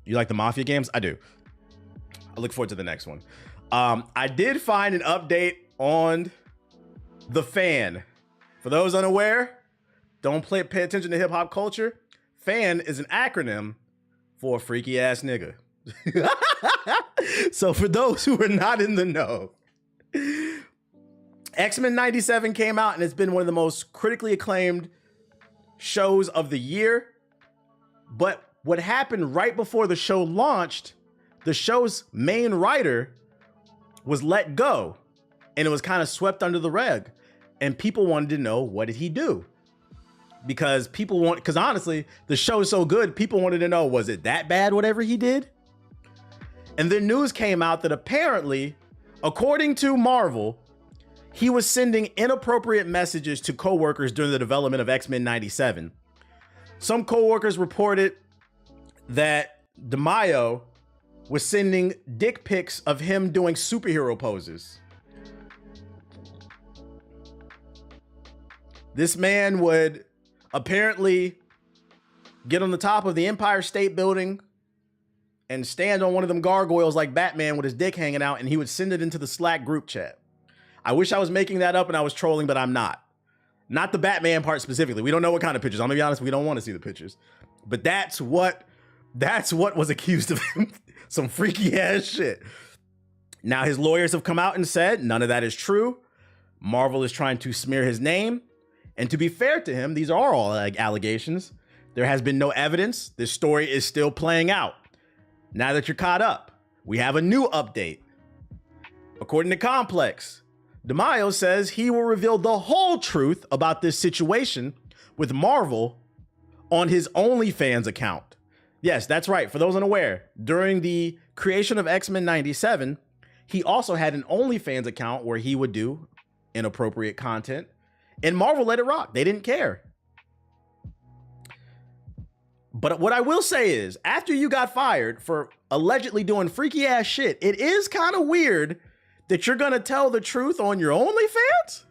You like the Mafia games? I do. I look forward to the next one. I did find an update on the F.A.N. For those unaware, don't pay attention to hip hop culture. F.A.N. is an acronym for freaky ass nigga. So for those who are not in the know, X-Men 97 came out and it's been one of the most critically acclaimed shows of the year. But what happened right before the show launched, the show's main writer was let go and it was kind of swept under the rug. And people wanted to know, what did he do? Because honestly, the show is so good, people wanted to know, was it that bad, whatever he did? And then news came out that apparently, according to Marvel, he was sending inappropriate messages to coworkers during the development of X-Men 97. Some coworkers reported that DeMaio was sending dick pics of him doing superhero poses. This man would apparently get on the top of the Empire State Building and stand on one of them gargoyles like Batman with his dick hanging out, and he would send it into the Slack group chat. I wish I was making that up and I was trolling, but I'm not. Not the Batman part specifically. We don't know what kind of pictures. I'm gonna be honest, we don't want to see the pictures. But that's what was accused of him. Some freaky ass shit. Now his lawyers have come out and said none of that is true. Marvel is trying to smear his name. And to be fair to him, these are all allegations. There has been no evidence. This story is still playing out. Now that you're caught up, we have a new update. According to Complex, DeMaio says he will reveal the whole truth about this situation with Marvel on his OnlyFans account. Yes, that's right. For those unaware, during the creation of X-Men 97, he also had an OnlyFans account where he would do inappropriate content. And Marvel let it rock. They didn't care. But what I will say is, after you got fired for allegedly doing freaky ass shit, it is kind of weird that you're going to tell the truth on your OnlyFans.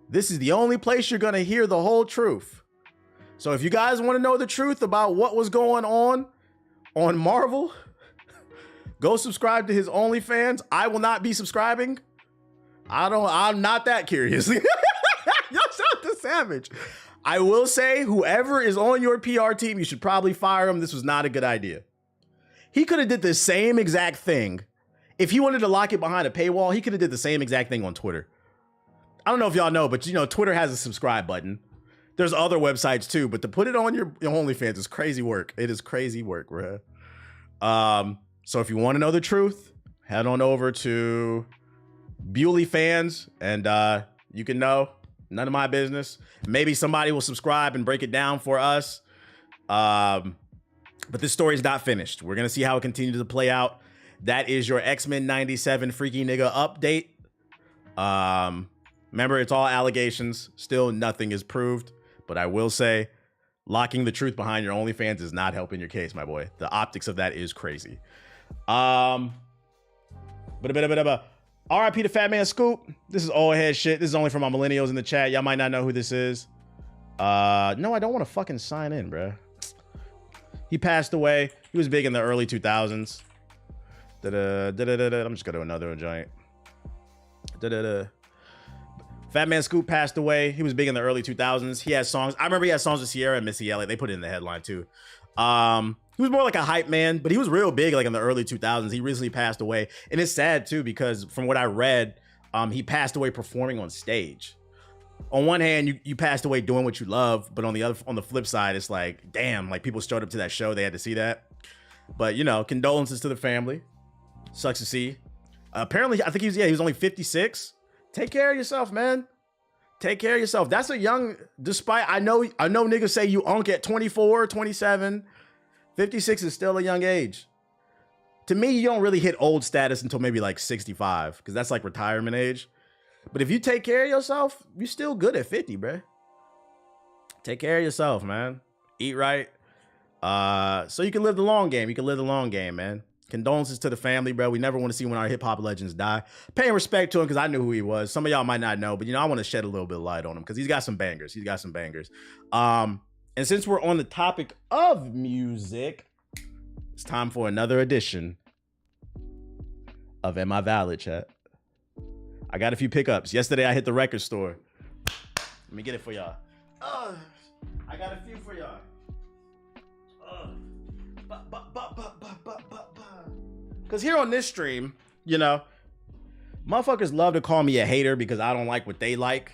This is the only place you're going to hear the whole truth. So if you guys want to know the truth about what was going on Marvel, go subscribe to his OnlyFans. I will not be subscribing. I'm not that curious. Y'all sound the savage. I will say, whoever is on your PR team, you should probably fire him. This was not a good idea. He could have did the same exact thing. If he wanted to lock it behind a paywall, he could have did the same exact thing on Twitter. I don't know if y'all know, but Twitter has a subscribe button. There's other websites too, but to put it on your OnlyFans is crazy work. It is crazy work, bro. So if you want to know the truth, head on over to Bewley Fans, and you can know. None of my business. Maybe somebody will subscribe and break it down for us. But this story is not finished. We're going to see how it continues to play out. That is your X-Men 97 Freaky Nigga update. Remember, it's all allegations. Still, nothing is proved. But I will say, locking the truth behind your OnlyFans is not helping your case, my boy. The optics of that is crazy. RIP to Fat Man Scoop. This is old head shit. This is only for my millennials in the chat. Y'all might not know who this is. No, I don't want to fucking sign in, bro. He passed away. He was big in the early 2000s. I'm just going to another joint. Fat Man Scoop passed away. He was big in the early 2000s. He had songs. I remember he had songs with Sierra and Missy Elliott. They put it in the headline too. He was more like a hype man, but he was real big like in the early 2000s. He recently passed away. And it's sad too, because from what I read, he passed away performing on stage. On one hand, you passed away doing what you love, but on the flip side, it's like, damn, like people showed up to that show. They had to see that. But condolences to the family. Sucks to see. Apparently, I think he was only 56. Take care of yourself, man. Take care of yourself. That's a young, despite, I know niggas say you unk at 24, 27. 56 is still a young age. To me, you don't really hit old status until maybe like 65, because that's like retirement age. But if you take care of yourself, you're still good at 50, bro. Take care of yourself, man. Eat right. So you can live the long game. You can live the long game, man. Condolences to the family, bro. We never want to see one of our hip hop legends die. Paying respect to him because I knew who he was. Some of y'all might not know, but I want to shed a little bit of light on him because he's got some bangers. He's got some bangers. And since we're on the topic of music, it's time for another edition of Am I Valid, chat? I got a few pickups. Yesterday, I hit the record store. Let me get it for y'all. I got a few for y'all. Because here on this stream, you know, motherfuckers love to call me a hater because I don't like what they like.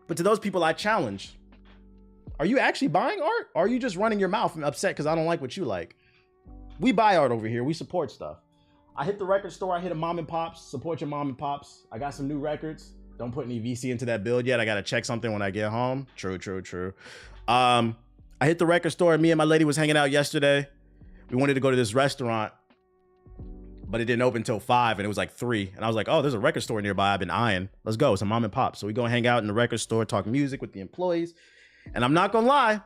But to those people, I challenge. Are you actually buying art? Or are you just running your mouth and upset because I don't like what you like? We buy art over here. We support stuff. I hit the record store. I hit a mom and pops. Support your mom and pops. I got some new records. Don't put any VC into that build yet. I got to check something when I get home. True. I hit the record store. Me and my lady was hanging out yesterday. We wanted to go to this restaurant, but it didn't open until 5 and it was like 3. And I was like, oh, there's a record store nearby I've been eyeing. Let's go. It's a mom and pop. So we go hang out in the record store, talk music with the employees. And I'm not going to lie.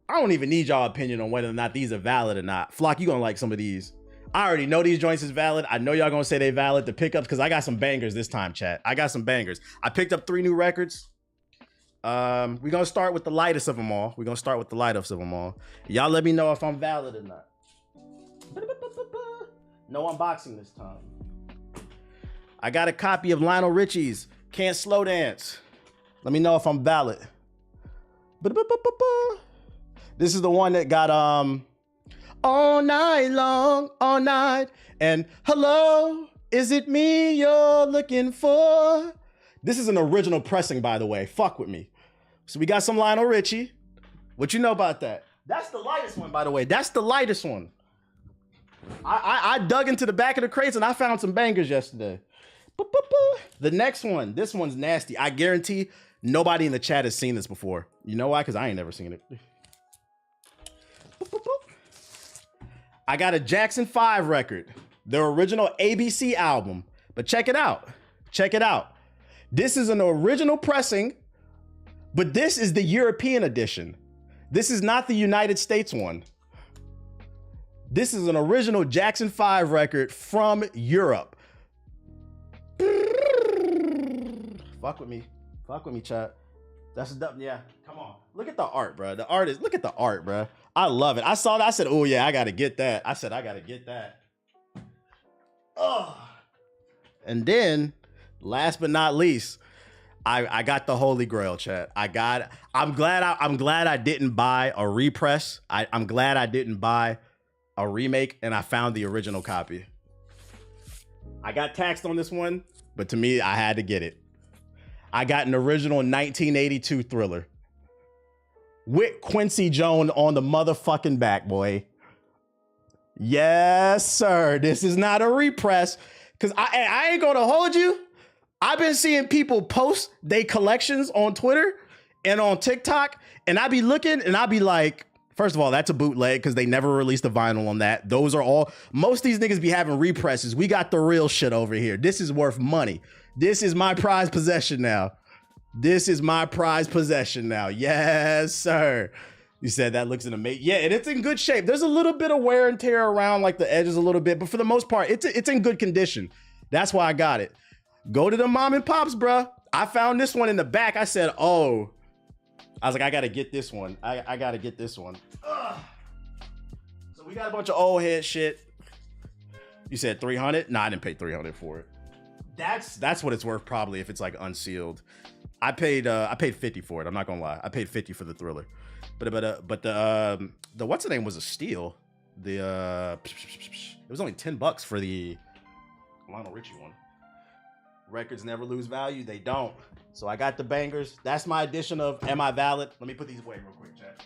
I don't even need y'all opinion on whether or not these are valid or not. Flock, you going to like some of these. I already know these joints is valid. I know y'all going to say they valid. The pickups, because I got some bangers this time, chat. I got some bangers. I picked up 3 new records. We're going to start with the lightest of them all. Y'all let me know if I'm valid or not. No unboxing this time. I got a copy of Lionel Richie's Can't Slow Dance. Let me know if I'm valid. This is the one that got all night long, all night. And hello, is it me you're looking for? This is an original pressing, by the way. Fuck with me. So we got some Lionel Richie. What you know about that? That's the lightest one, by the way. That's the lightest one. I dug into the back of the crates and I found some bangers yesterday. The next one, this one's nasty. I guarantee nobody in the chat has seen this before. You know why? Because I ain't never seen it. I got a Jackson 5 record, the original ABC album. But check it out. This is an original pressing, but this is the European edition. This is not the United States one. This is an original Jackson 5 record from Europe. Fuck with me, chat. That's yeah. Come on, look at the art, bro. Look at the art, bro. I love it. I saw that. I said, oh yeah, I gotta get that. Oh, and then last but not least, I got the Holy Grail, chat. I'm glad I didn't buy a repress. I'm glad I didn't buy a remake, and I found the original copy. I got taxed on this one, but to me, I had to get it. I got an original 1982 Thriller with Quincy Jones on the motherfucking back, boy. Yes, sir. This is not a repress, because I ain't gonna hold you. I've been seeing people post their collections on Twitter and on TikTok, and I be looking and I be like, first of all, that's a bootleg because they never released a vinyl on that. Those are all, most of these niggas be having represses. We got the real shit over here. This is worth money. This is my prized possession now. Yes, sir. You said that looks amazing. Yeah, and it's in good shape. There's a little bit of wear and tear around like the edges a little bit, but for the most part, it's in good condition. That's why I got it. Go to the mom and pops, bruh. I found this one in the back. I said, oh. I was like, I gotta get this one. I gotta get this one. Ugh. So we got a bunch of old head shit. You said 300? Nah, I didn't pay 300 for it. That's what it's worth probably if it's like unsealed. I paid 50 for it. I'm not gonna lie. I paid 50 for the Thriller. But the what's the name was a steal. It was only $10 for the Lionel Richie one. Records never lose value. They don't. So I got the bangers. That's my edition of Am I Valid? Let me put these away real quick, chat.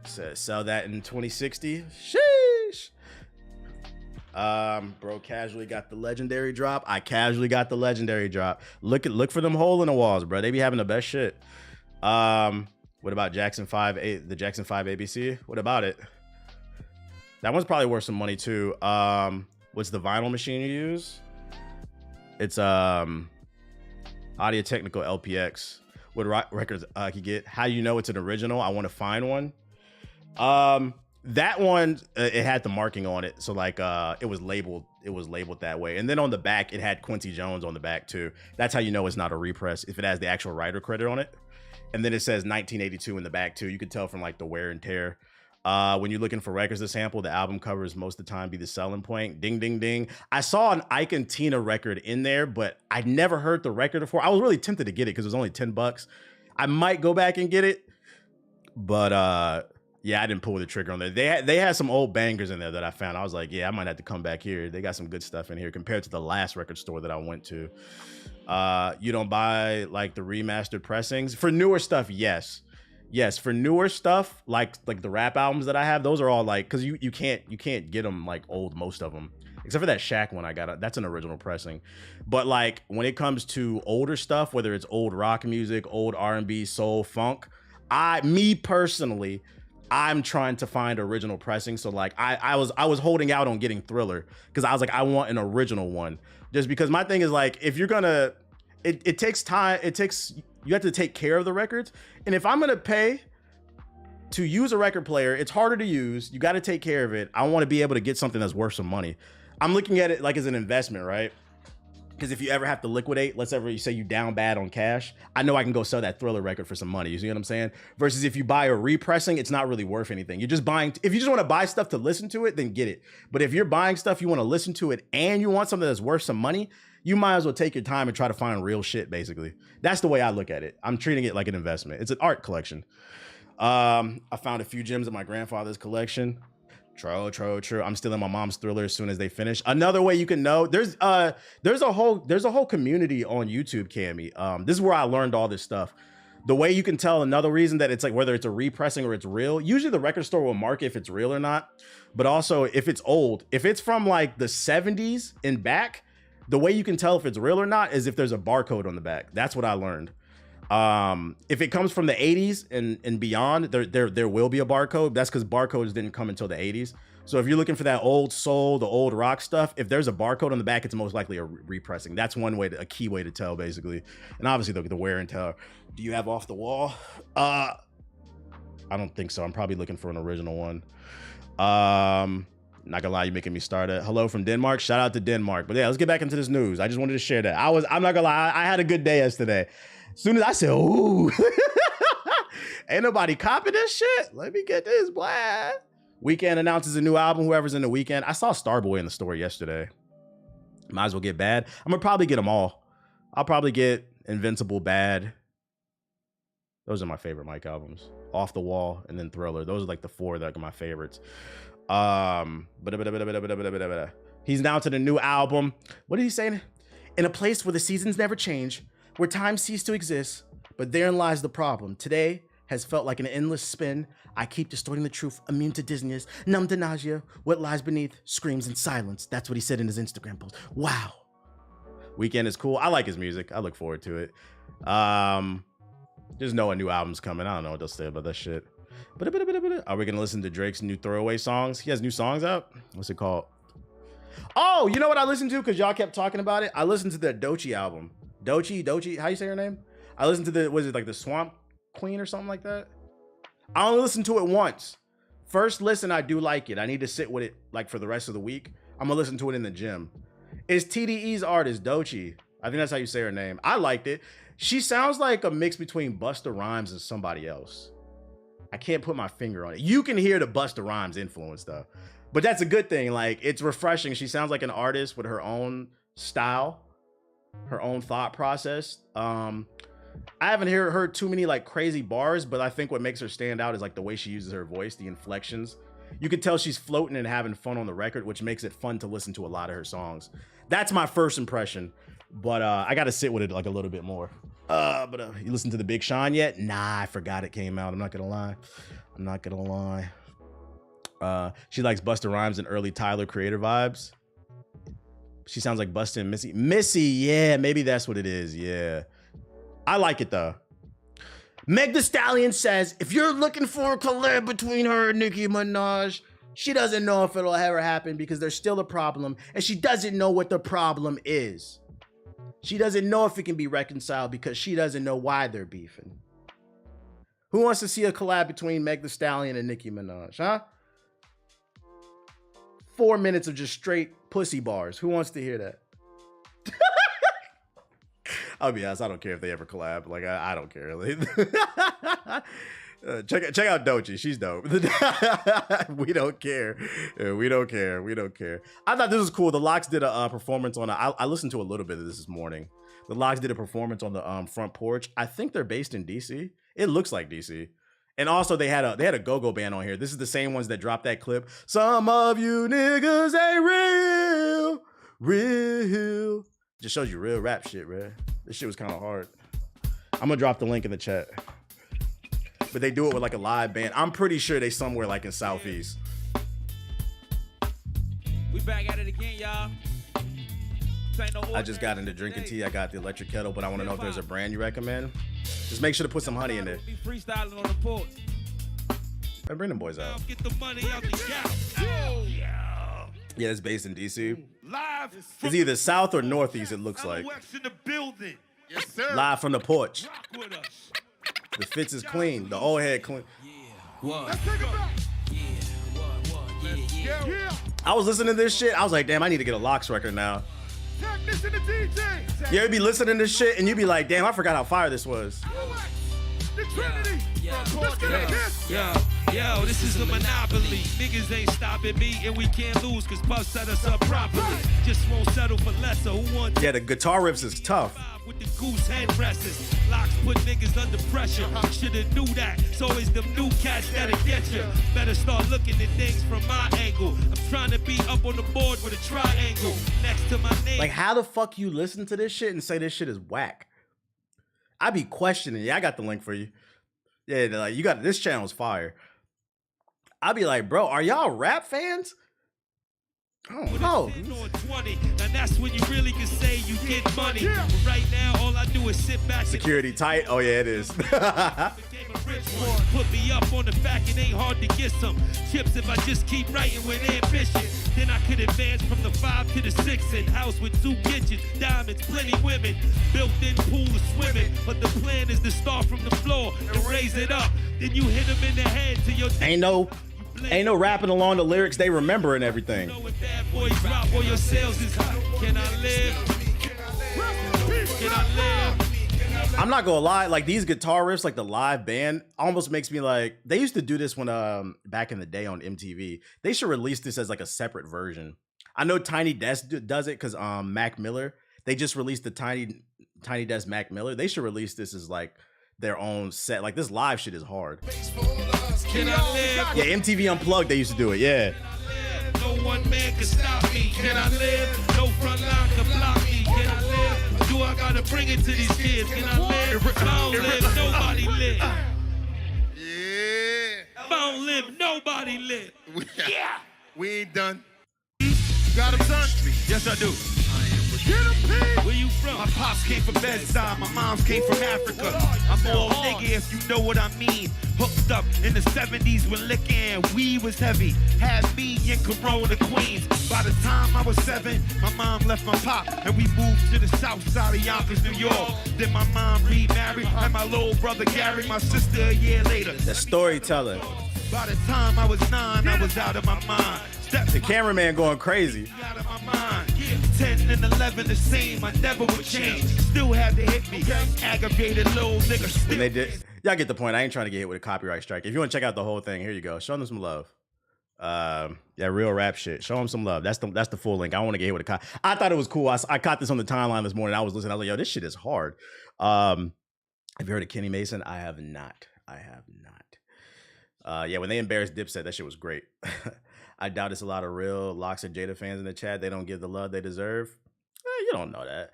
Says sell that in 2060. Sheesh. Bro casually got the legendary drop. I casually got the legendary drop. Look for them hole in the walls, bro. They be having the best shit. What about Jackson 5 the Jackson 5 ABC? What about it? That one's probably worth some money too. What's the vinyl machine you use? It's Audio Technical LPX. what records could get. How you know it's an original? I want to find one. That one, it had the marking on it, so like it was labeled that way. And then on the back, it had Quincy Jones on the back too. That's how you know it's not a repress, if it has the actual writer credit on it. And then it says 1982 in the back too. You could tell from like the wear and tear. When you're looking for records to sample, the album covers most of the time be the selling point. Ding, ding, ding. I saw an Ike and Tina record in there, but I'd never heard the record before. I was really tempted to get it because it was only $10. I might go back and get it, but yeah, I didn't pull the trigger on that. They had some old bangers in there that I found. I was like, yeah, I might have to come back here. They got some good stuff in here compared to the last record store that I went to. You don't buy like the remastered pressings for newer stuff? Yes, for newer stuff like the rap albums that I have, those are all like, because you can't get them like old, most of them, except for that Shaq one I got. That's an original pressing. But like when it comes to older stuff, whether it's old rock music, old R&B, soul, funk, me personally, I'm trying to find original pressing. So like I was holding out on getting Thriller because I was like, I want an original one, just because my thing is like, if you're gonna, it takes time. You have to take care of the records. And if I'm gonna pay to use a record player, it's harder to use. You got to take care of it. I want to be able to get something that's worth some money. I'm looking at it like as an investment, right? Because if you ever have to liquidate, let's ever you say you down bad on cash, I know I can go sell that Thriller record for some money. You see what I'm saying? Versus if you buy a repressing, it's not really worth anything. You're just buying. If you just want to buy stuff to listen to it, then get it. But if you're buying stuff, you want to listen to it and you want something that's worth some money, you might as well take your time and try to find real shit, basically. That's the way I look at it. I'm treating it like an investment. It's an art collection. I found a few gems in my grandfather's collection. True. I'm stealing my mom's Thriller as soon as they finish. Another way you can know, there's a whole community on YouTube, Cammy. This is where I learned all this stuff. The way you can tell, another reason that it's like whether it's a repressing or it's real, usually the record store will mark if it's real or not, but also if it's old. If it's from like the 70s and back, the way you can tell if it's real or not is if there's a barcode on the back. That's what I learned. If it comes from the 80s and beyond, there will be a barcode. That's because barcodes didn't come until the 80s. So if you're looking for that old soul, the old rock stuff, if there's a barcode on the back, it's most likely a repressing. That's one way, a key way to tell, basically. And obviously the wear and tear. Do you have Off the Wall? I don't think so. I'm probably looking for an original one. Not gonna lie, you're making me start it. Hello from Denmark. Shout out to Denmark. But yeah, let's get back into this news. I just wanted to share that. I'm not gonna lie, I had a good day yesterday. As soon as I said, ooh, ain't nobody copying this shit. Let me get this, boy. Weeknd announces a new album, whoever's in the Weeknd. I saw Starboy in the store yesterday. Might as well get Bad. I'm gonna probably get them all. I'll probably get Invincible, Bad. Those are my favorite Mike albums. Off the Wall and then Thriller. Those are like the four that are my favorites. He's announcing a new album. What did he say? In a place where the seasons never change, where time ceased to exist, but therein lies the problem. Today has felt like an endless spin. I keep distorting the truth, immune to dizziness, numb to nausea. What lies beneath screams in silence. That's what he said in his Instagram post. Wow. Weeknd is cool. I like his music. I look forward to it. Just know a new album's coming. I don't know what they'll say about that shit. Are we gonna listen to Drake's new throwaway songs? He has new songs out. What's it called? Oh, you know what I listened to? Because y'all kept talking about it. I listened to the Doechii album. Doechii, how you say her name? I listened to the Swamp Queen or something like that. I only listened to it once. First listen, I do like it. I need to sit with it like for the rest of the week. I'm gonna listen to it in the gym. It's TDE's artist, Doechii. I think that's how you say her name. I liked it. She sounds like a mix between Busta Rhymes and somebody else. I can't put my finger on it. You can hear the Busta Rhymes influence though, but that's a good thing. Like, it's refreshing. She sounds like an artist with her own style, her own thought process. I haven't heard too many like crazy bars, but I think what makes her stand out is like the way she uses her voice, the inflections. You can tell she's floating and having fun on the record, which makes it fun to listen to a lot of her songs. That's my first impression, but I got to sit with it like a little bit more. You listen to the Big Sean yet? Nah, I forgot it came out. I'm not gonna lie. She likes Busta Rhymes and early Tyler Creator vibes. She sounds like Busta and Missy, yeah, maybe that's what it is. Yeah, I like it though. Meg Thee Stallion says, if you're looking for a collab between her and Nicki Minaj, she doesn't know if it'll ever happen because there's still a problem and she doesn't know what the problem is. She doesn't know if it can be reconciled because she doesn't know why they're beefing. Who wants to see a collab between Meg Thee Stallion and Nicki Minaj, huh? 4 minutes of just straight pussy bars. Who wants to hear that? I'll be honest, I don't care if they ever collab. Like, I don't care. Check out Doechii. She's dope. We don't care. We don't care. We don't care. I thought this was cool. The Lox did a performance on I listened to a little bit of this morning. The Lox did a performance on the front porch. I think they're based in DC. It looks like DC. And also they had a go-go band on here. This is the same ones that dropped that clip. Some of you niggas ain't real. Just shows you real rap shit, man. This shit was kind of hard. I'm gonna drop the link in the chat. But they do it with like a live band. I'm pretty sure they somewhere like in Southeast. We back at it again, y'all. I just got into drinking tea. I got the electric kettle, but I want to know if there's a brand you recommend. Just make sure to put some honey in there. Be freestyling on the porch. And bring them boys out. Get the money out the couch. Yeah, it's based in DC. Live It's either south or northeast, it looks like. in the building. Yes, sir. Live from the porch. Rock with us. The fits is clean. The old head clean. Let's take it back. Yeah. I was listening to this shit. I was like, damn, I need to get a Lox record now. Tag this in the DJ. You ever be listening to this shit and you be like, damn, I forgot how fire this was. The Trinity. Let's get a kiss. Yo, this is a monopoly. Niggas ain't stopping me, and we can't lose, cause Puff set us up properly. Just won't settle for lesser. Who wants Yeah, the guitar riffs is tough. with the goose head presses? Lox put niggas under pressure. Shoulda knew that. It's always them new cats that'll get you. Better start looking at things from my angle. I'm trying to be up on the board with a triangle next to my name. Like, how the fuck you listen to this shit and say this shit is whack? I be questioning. Yeah, I got the link for you. Yeah, like, you got this channel's fire. I be like, bro, are y'all rap fans? I don't know. 10 or 20, and that's when you really can say you get money. But right now, all I do is sit back. Security tight? Oh yeah, it is. Became a rich one. Put me up on the fact it ain't hard to get some chips if I just keep writing with ambition. Then I could advance from the 5 to the 6 and house with 2 kitchens, diamonds, plenty women, built-in pool of swimming. But the plan is to start from the floor and raise it up. Then you hit them in the head till your Ain't no rapping along the lyrics they remember and everything. know when bad boys drop or your sales is can I live? Can I live? I'm not gonna lie, like these guitar riffs, like the live band, almost makes me like, they used to do this when back in the day on MTV. They should release this as like a separate version. I know Tiny Desk does it because Mac Miller, they just released the Tiny Desk Mac Miller. They should release this as like their own set. Like this live shit is hard. Can I live? Yeah, MTV Unplugged, they used to do it, yeah. No one man can stop me. Can I live? No front line can block me. Can I live? Do I gotta bring it to these kids? Can I live? If I don't live, nobody live. Yeah. If I don't live, nobody live. Yeah. We ain't done. Got him, son? Yes, I do. Get him, Pete. Where you from? My pops came from bedside, my moms came from Africa. I'm all nigga if you know what I mean. Hooked up in the 70s when liquor and weed was heavy. Had me in Corona, Queens. By the time I was 7, my mom left my pop and we moved to the south side of Yonkers, New York. Then my mom remarried, had my little brother Gary, my sister a year later. The storytelling. By the time I was 9, I was out of my mind. The cameraman going crazy. Out of my mind. 10 and 11 the same, I never would change. Still had to hit me. Aggravated little nigga. When they did, y'all get the point. I ain't trying to get hit with a copyright strike. If you want to check out the whole thing, here you go. Show them some love. Yeah, real rap shit. Show them some love. That's the full link. I don't want to get hit with a cop. I thought it was cool. I caught this on the timeline this morning. I was listening. I was like, yo, this shit is hard. Have you heard of Kenny Mason? I have not. Yeah, when they embarrassed Dipset, that shit was great. I doubt it's a lot of real Lox and Jada fans in the chat. They don't give the love they deserve. You don't know that.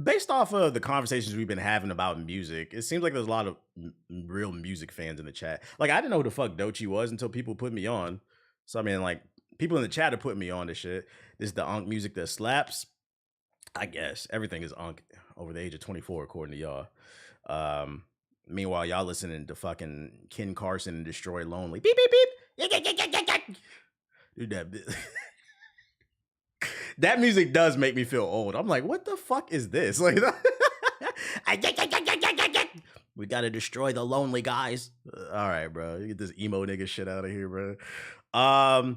Based off of the conversations we've been having about music, it seems like there's a lot of real music fans in the chat. Like, I didn't know who the fuck Doechii was until people put me on. So, I mean, like, people in the chat are putting me on this shit. This is the Unk music that slaps. I guess everything is Unk over the age of 24, according to y'all. Meanwhile, y'all listening to fucking Ken Carson and Destroy Lonely. Beep, beep, beep. Dude, That music does make me feel old. I'm like, what the fuck is this? Like, we gotta destroy the lonely guys. All right, bro. You get this emo nigga shit out of here, bro. I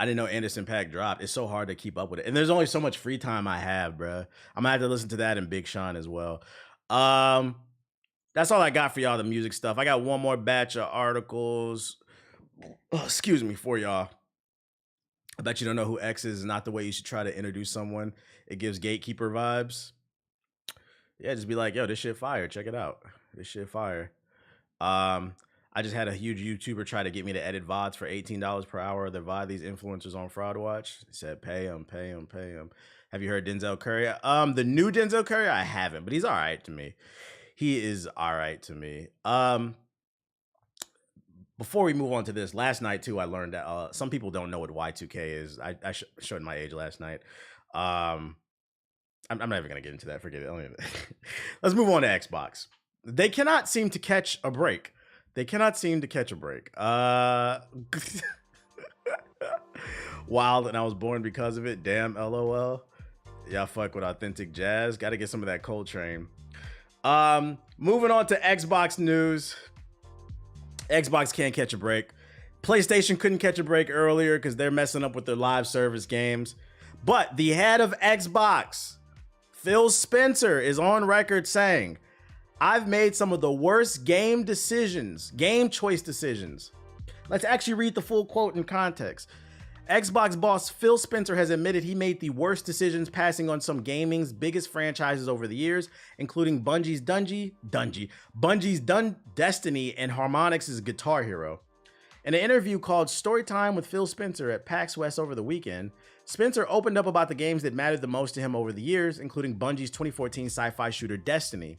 didn't know Anderson .Paak dropped. It's so hard to keep up with it. And there's only so much free time I have, bro. I'm gonna have to listen to that and Big Sean as well. That's all I got for y'all, the music stuff. I got one more batch of articles. Oh, excuse me, for y'all. I bet you don't know who X is. Not the way you should try to introduce someone. It gives gatekeeper vibes. Yeah, just be like, yo, this shit fire. Check it out. This shit fire. I just had a huge YouTuber try to get me to edit VODs for $18 per hour. The VOD these influencers on Fraud Watch. He said, pay him. Have you heard Denzel Curry? The new Denzel Curry? I haven't, but he's all right to me. He is all right to me. Before we move on to this, last night too, I learned that some people don't know what Y2K is. I showed my age last night. I'm not even gonna get into that. Forget it. Let's move on to Xbox. They cannot seem to catch a break. Wild, and I was born because of it. Damn, LOL. Y'all fuck with authentic jazz. Got to get some of that Coltrane. Moving on to Xbox news. Xbox can't catch a break. PlayStation couldn't catch a break earlier because they're messing up with their live service games. But the head of Xbox, Phil Spencer, is on record saying, I've made some of the worst game choice decisions. Let's actually read the full quote in context. Xbox boss Phil Spencer has admitted he made the worst decisions, passing on some gaming's biggest franchises over the years, including Bungie's Destiny and Harmonix's Guitar Hero. In an interview called Storytime with Phil Spencer at PAX West over the weekend, Spencer opened up about the games that mattered the most to him over the years, including Bungie's 2014 sci-fi shooter Destiny.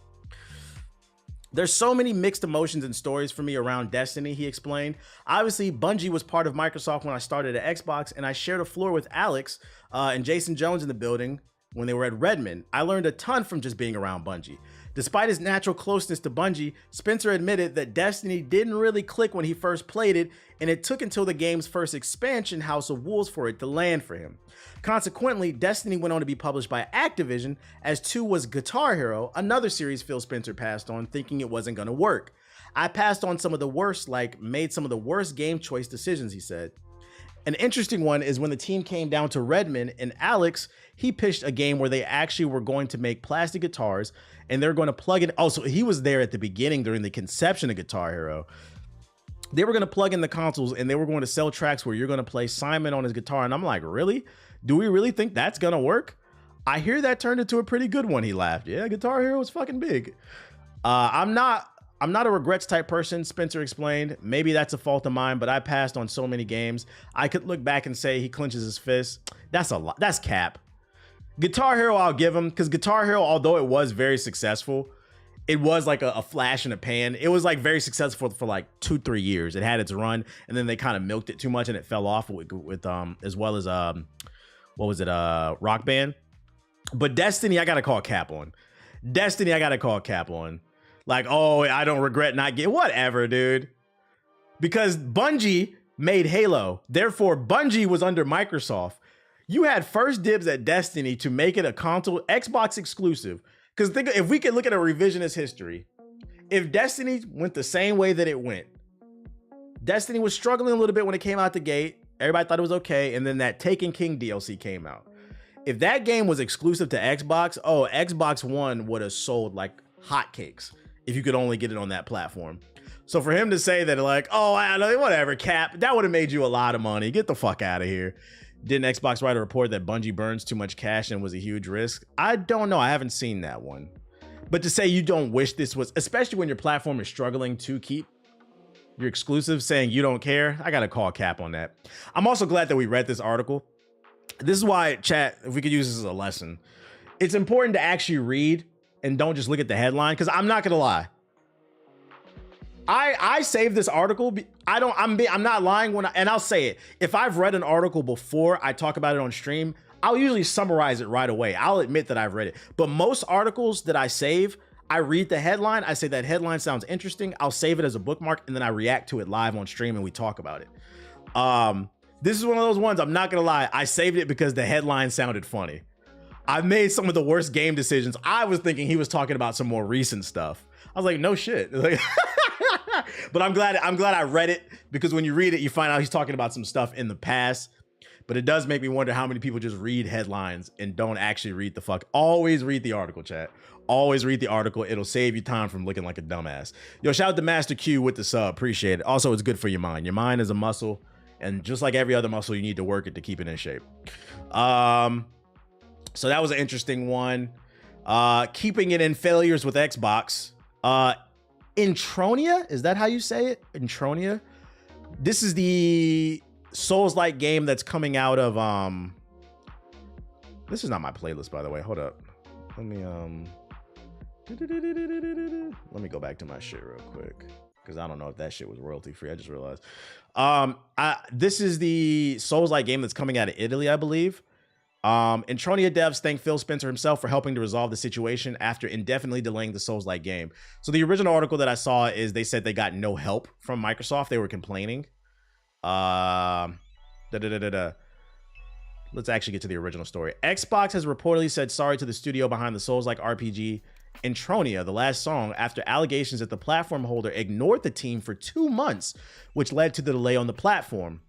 There's so many mixed emotions and stories for me around Destiny, he explained. Obviously, Bungie was part of Microsoft when I started at Xbox, and I shared a floor with Alex and Jason Jones in the building when they were at Redmond. I learned a ton from just being around Bungie. Despite his natural closeness to Bungie, Spencer admitted that Destiny didn't really click when he first played it, and it took until the game's first expansion, House of Wolves, for it to land for him. Consequently, Destiny went on to be published by Activision, as 2 was Guitar Hero, another series Phil Spencer passed on, thinking it wasn't going to work. I passed on some of the worst, made some of the worst game choice decisions, he said. An interesting one is when the team came down to Redmond and Alex, he pitched a game where they actually were going to make plastic guitars and they're going to plug in. Also, he was there at the beginning during the conception of Guitar Hero. They were going to plug in the consoles and they were going to sell tracks where you're going to play Simon on his guitar. And I'm like, really? Do we really think that's going to work? I hear that turned into a pretty good one. He laughed. Yeah, Guitar Hero was fucking big. I'm not a regrets type person, Spencer explained. Maybe that's a fault of mine, but I passed on so many games. I could look back and say he clenches his fist. That's a lot. That's cap. Guitar Hero, I'll give him, because Guitar Hero, although it was very successful, it was like a flash in a pan. It was like very successful for like 2-3 years. It had its run, and then they kind of milked it too much, and it fell off with as well as what was it, Rock Band. But Destiny, I gotta call cap on. Like, oh, I don't regret not getting whatever, dude. Because Bungie made Halo. Therefore, Bungie was under Microsoft. You had first dibs at Destiny to make it a console Xbox exclusive. Because think, if we could look at a revisionist history, if Destiny went the same way that it went, Destiny was struggling a little bit when it came out the gate. Everybody thought it was okay. And then that Taken King DLC came out. If that game was exclusive to Xbox, oh, Xbox One would have sold like hotcakes if you could only get it on that platform. So for him to say that like, oh, I don't know, whatever, cap, that would have made you a lot of money. Get the fuck out of here. Didn't Xbox write a report that Bungie burns too much cash and was a huge risk? I don't know. I haven't seen that one. But to say you don't wish this was, especially when your platform is struggling to keep your exclusive, saying you don't care, I got to call cap on that. I'm also glad that we read this article. This is why, chat, if we could use this as a lesson, it's important to actually read and don't just look at the headline, because I'm not gonna lie. I saved this article. I'm not lying and I'll say it. If I've read an article before I talk about it on stream, I'll usually summarize it right away. I'll admit that I've read it. But most articles that I save, I read the headline. I say that headline sounds interesting. I'll save it as a bookmark and then I react to it live on stream and we talk about it. This is one of those ones, I'm not gonna lie, I saved it because the headline sounded funny. I made some of the worst game decisions. I was thinking he was talking about some more recent stuff. I was like, no shit. Like, but I'm glad I read it, because when you read it, you find out he's talking about some stuff in the past. But it does make me wonder how many people just read headlines and don't actually read the fuck. Always read the article, chat. Always read the article. It'll save you time from looking like a dumbass. Yo, shout out to Master Q with the sub. Appreciate it. Also, it's good for your mind. Your mind is a muscle, and just like every other muscle, you need to work it to keep it in shape. So that was an interesting one. Keeping it in failures with Xbox. Intronia, is that how you say it? Intronia. This is the Souls-like game that's coming out of this is not my playlist, by the way. Hold up. Let me go back to my shit real quick, because I don't know if that shit was royalty free. I just realized. This is the Souls-like game that's coming out of Italy, I believe. Intronia devs thank Phil Spencer himself for helping to resolve the situation after indefinitely delaying the Souls-like game. So the original article that I saw is they said they got no help from Microsoft. They were complaining. Let's actually get to the original story. Xbox has reportedly said sorry to the studio behind the Souls-like RPG Intronia, the last song, after allegations that the platform holder ignored the team for 2 months, which led to the delay on the platform.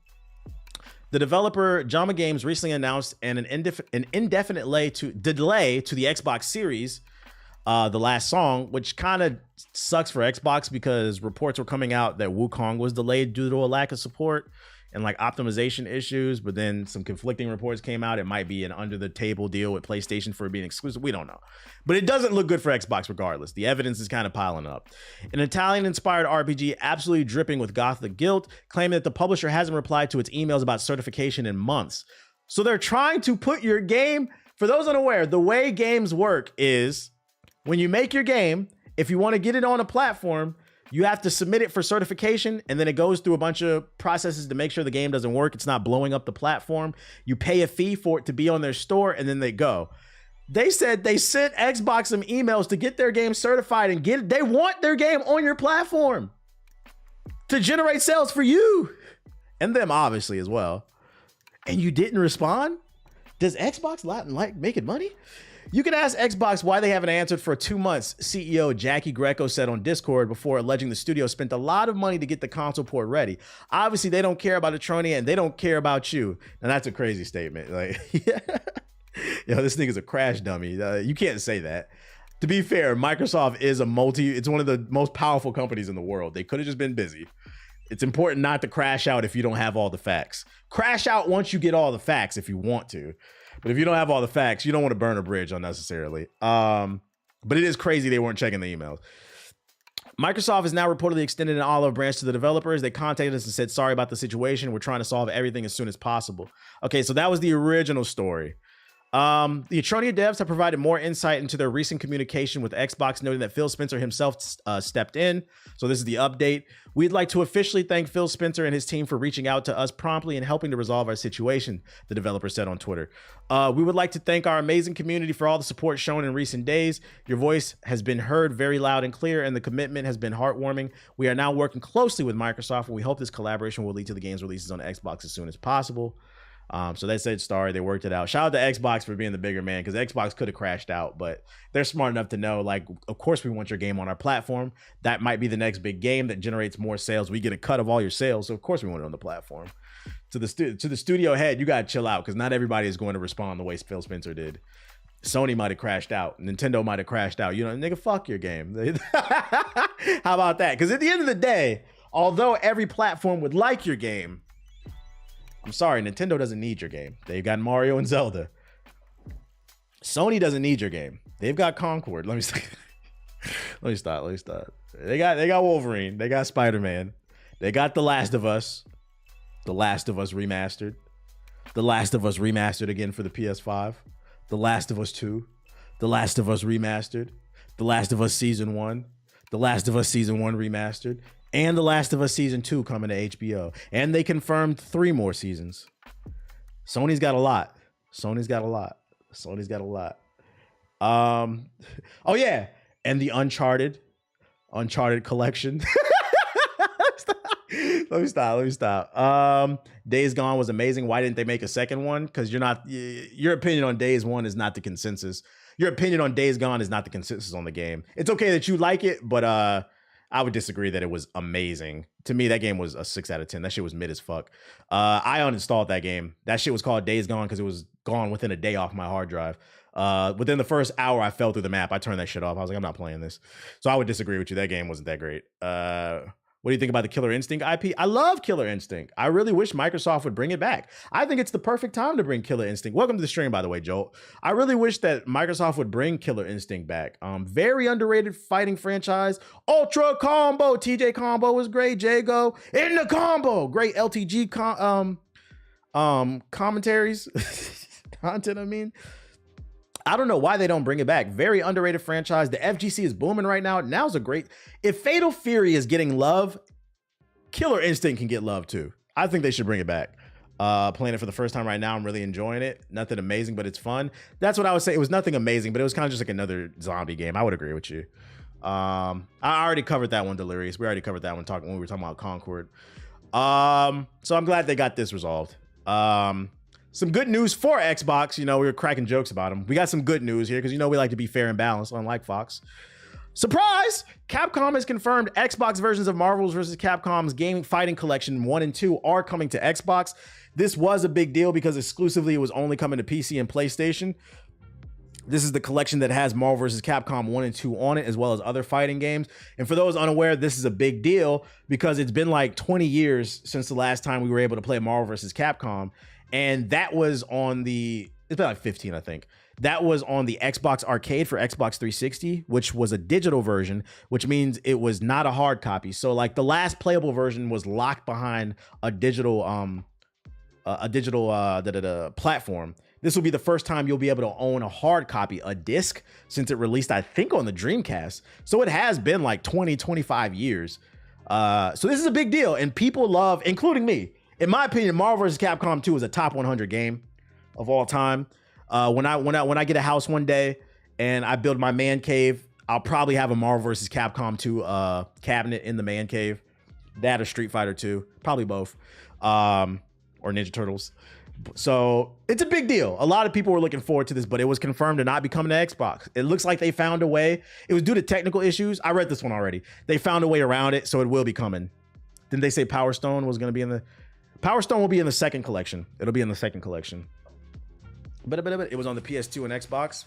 The developer Jama Games recently announced an indefinite delay to the Xbox Series, the last song, which kind of sucks for Xbox, because reports were coming out that Wukong was delayed due to a lack of support and like optimization issues, but then some conflicting reports came out. It might be an under the table deal with PlayStation for being exclusive. We don't know, but it doesn't look good for Xbox regardless. The evidence is kind of piling up. An Italian inspired RPG absolutely dripping with gothic guilt, claiming that the publisher hasn't replied to its emails about certification in months. So they're trying to put your game, for those unaware, the way games work is when you make your game, if you want to get it on a platform, you have to submit it for certification, and then it goes through a bunch of processes to make sure the game doesn't work. It's not blowing up the platform. You pay a fee for it to be on their store, and then they go. They said they sent Xbox some emails to get their game certified and they want their game on your platform to generate sales for you and them, obviously, as well. And you didn't respond? Does Xbox like making money? You can ask Xbox why they haven't answered for 2 months, CEO Jackie Greco said on Discord, before alleging the studio spent a lot of money to get the console port ready. Obviously, they don't care about Intronia, and they don't care about you. And that's a crazy statement. Like, yo, this nigga's a crash dummy. You can't say that. To be fair, Microsoft is it's one of the most powerful companies in the world. They could have just been busy. It's important not to crash out if you don't have all the facts. Crash out once you get all the facts if you want to. But if you don't have all the facts, you don't want to burn a bridge unnecessarily. But it is crazy they weren't checking the emails. Microsoft has now reportedly extended an olive branch to the developers. They contacted us and said, sorry about the situation. We're trying to solve everything as soon as possible. Okay, so that was the original story. The Intronia devs have provided more insight into their recent communication with Xbox, noting that Phil Spencer himself stepped in. So this is the update. We'd like to officially thank Phil Spencer and his team for reaching out to us promptly and helping to resolve our situation, the developer said on Twitter. We would like to thank our amazing community for all the support shown in recent days. Your voice has been heard very loud and clear, and the commitment has been heartwarming. We are now working closely with Microsoft, and we hope this collaboration will lead to the game's releases on Xbox as soon as possible. So they said sorry, they worked it out. Shout out to Xbox for being the bigger man, because Xbox could have crashed out, but they're smart enough to know, like, of course we want your game on our platform. That might be the next big game that generates more sales. We get a cut of all your sales, so of course we want it on the platform. To the studio head, you gotta chill out, because not everybody is going to respond the way Phil Spencer did. Sony might have crashed out. Nintendo might have crashed out. You know, nigga, fuck your game. How about that? Because at the end of the day, although every platform would like your game, I'm sorry, Nintendo doesn't need your game. They've got Mario and Zelda. Sony doesn't need your game. They've got Concord. Let me stop. They got Wolverine. They got Spider-Man. They got The Last of Us. The Last of Us remastered. The Last of Us remastered again for the PS5. The Last of Us 2. The Last of Us remastered. The Last of Us Season 1. The Last of Us Season 1 remastered. And The Last of Us Season 2 coming to HBO. And they confirmed 3 more seasons. Sony's got a lot. Oh yeah. And the Uncharted collection. Let me stop. Days Gone was amazing. Why didn't they make a second one? Because your opinion on Days One is not the consensus. Your opinion on Days Gone is not the consensus on the game. It's okay that you like it, but I would disagree that it was amazing. To me, that game was a 6 out of 10. That shit was mid as fuck. I uninstalled that game. That shit was called Days Gone because it was gone within a day off my hard drive. Within the first hour, I fell through the map. I turned that shit off. I was like, I'm not playing this. So I would disagree with you. That game wasn't that great. What do you think about the Killer Instinct IP? I love Killer Instinct. I really wish Microsoft would bring it back. I think it's the perfect time to bring Killer Instinct. Welcome to the stream, by the way, Joel. I really wish that Microsoft would bring Killer Instinct back. Very underrated fighting franchise. Ultra Combo. TJ Combo was great. Jago in the combo. Great LTG commentaries. Content, I mean. I don't know why they don't bring it back. Very underrated franchise. The FGC is booming right now. Now's a great... If Fatal Fury is getting love, Killer Instinct can get love too. I think they should bring it back. Playing it for the first time right now, I'm really enjoying it. Nothing amazing, but it's fun. That's what I would say. It was nothing amazing, but it was kind of just like another zombie game. I would agree with you. I already covered that one, Delirious. We already covered that one when we were talking about Concord. So I'm glad they got this resolved. Some good news for Xbox. You know, we were cracking jokes about them. We got some good news here because, you know, we like to be fair and balanced, unlike Fox. Surprise! Capcom has confirmed Xbox versions of Marvel's vs. Capcom's Gaming Fighting Collection 1 and 2 are coming to Xbox. This was a big deal because exclusively it was only coming to PC and PlayStation. This is the collection that has Marvel vs. Capcom 1 and 2 on it, as well as other fighting games. And for those unaware, this is a big deal because it's been like 20 years since the last time we were able to play Marvel vs. Capcom. And that was on it's been like 15, I think. That was on the Xbox Arcade for Xbox 360, which was a digital version, which means it was not a hard copy. So like the last playable version was locked behind a digital platform. This will be the first time you'll be able to own a hard copy, a disc, since it released, I think, on the Dreamcast. So it has been like 20, 25 years. So this is a big deal, and people love, including me. In my opinion, Marvel vs. Capcom 2 is a top 100 game of all time. When I get a house one day and I build my man cave, I'll probably have a Marvel vs. Capcom 2 cabinet in the man cave. That or Street Fighter 2, probably both, or Ninja Turtles. So it's a big deal. A lot of people were looking forward to this, but it was confirmed to not be coming to Xbox. It looks like they found a way. It was due to technical issues. I read this one already. They found a way around it, so it will be coming. Didn't they say Power Stone was going to be in the... Power Stone will be in the second collection. It'll be in the second collection. But it was on the PS2 and Xbox.